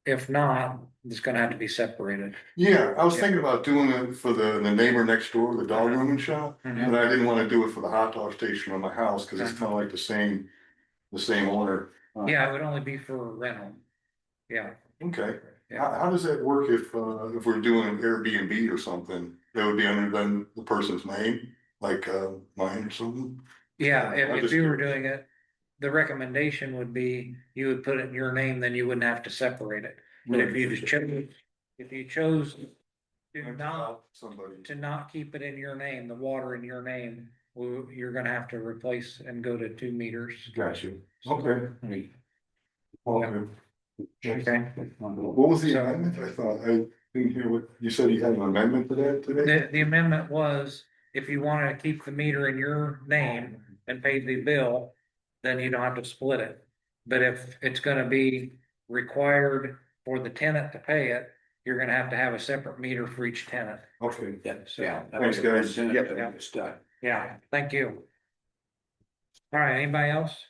S1: if not, it's gonna have to be separated.
S8: Yeah, I was thinking about doing it for the neighbor next door, the dog grooming shop,
S1: Mhm.
S8: but I didn't wanna do it for the hot dog station on my house, cause it's kinda like the same owner.
S1: Yeah, it would only be for rental. Yeah.
S8: Okay,
S1: Yeah.
S8: how does that work if we're doing an Airbnb or something? That would be under then the person's name, like mine or something?
S1: Yeah,
S8: I'm
S1: if
S8: just
S1: you were
S8: curious.
S1: doing it, the recommendation would be you would put it in your name, then you wouldn't have to separate it. But if you chose
S8: Somebody.
S1: to not keep it in your name, the water in your name, you're gonna have to replace and go to 2 meters.
S8: Got you, okay. Okay.
S1: Okay.
S8: What was the
S1: So-
S8: amendment? I thought, I didn't hear what, you said you had an amendment to that today?
S1: The amendment was, if you wanna keep the meter in your name and pay the bill, then you don't have to split it. But if it's gonna be required for the tenant to pay it, you're gonna have to have a separate meter for each tenant.
S8: Okay.
S3: Yeah.
S8: Thanks, guys.
S1: Yep.
S3: Stuff.
S1: Yeah, thank you. All right, anybody else?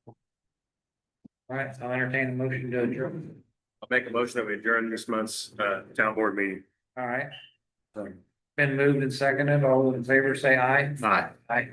S1: All right, I'll entertain a motion to adjourn.
S2: I'll make a motion that we adjourn this month's town board meeting.
S1: All right. Been moved and seconded. All those in favor say aye.
S2: Aye.
S1: Aye.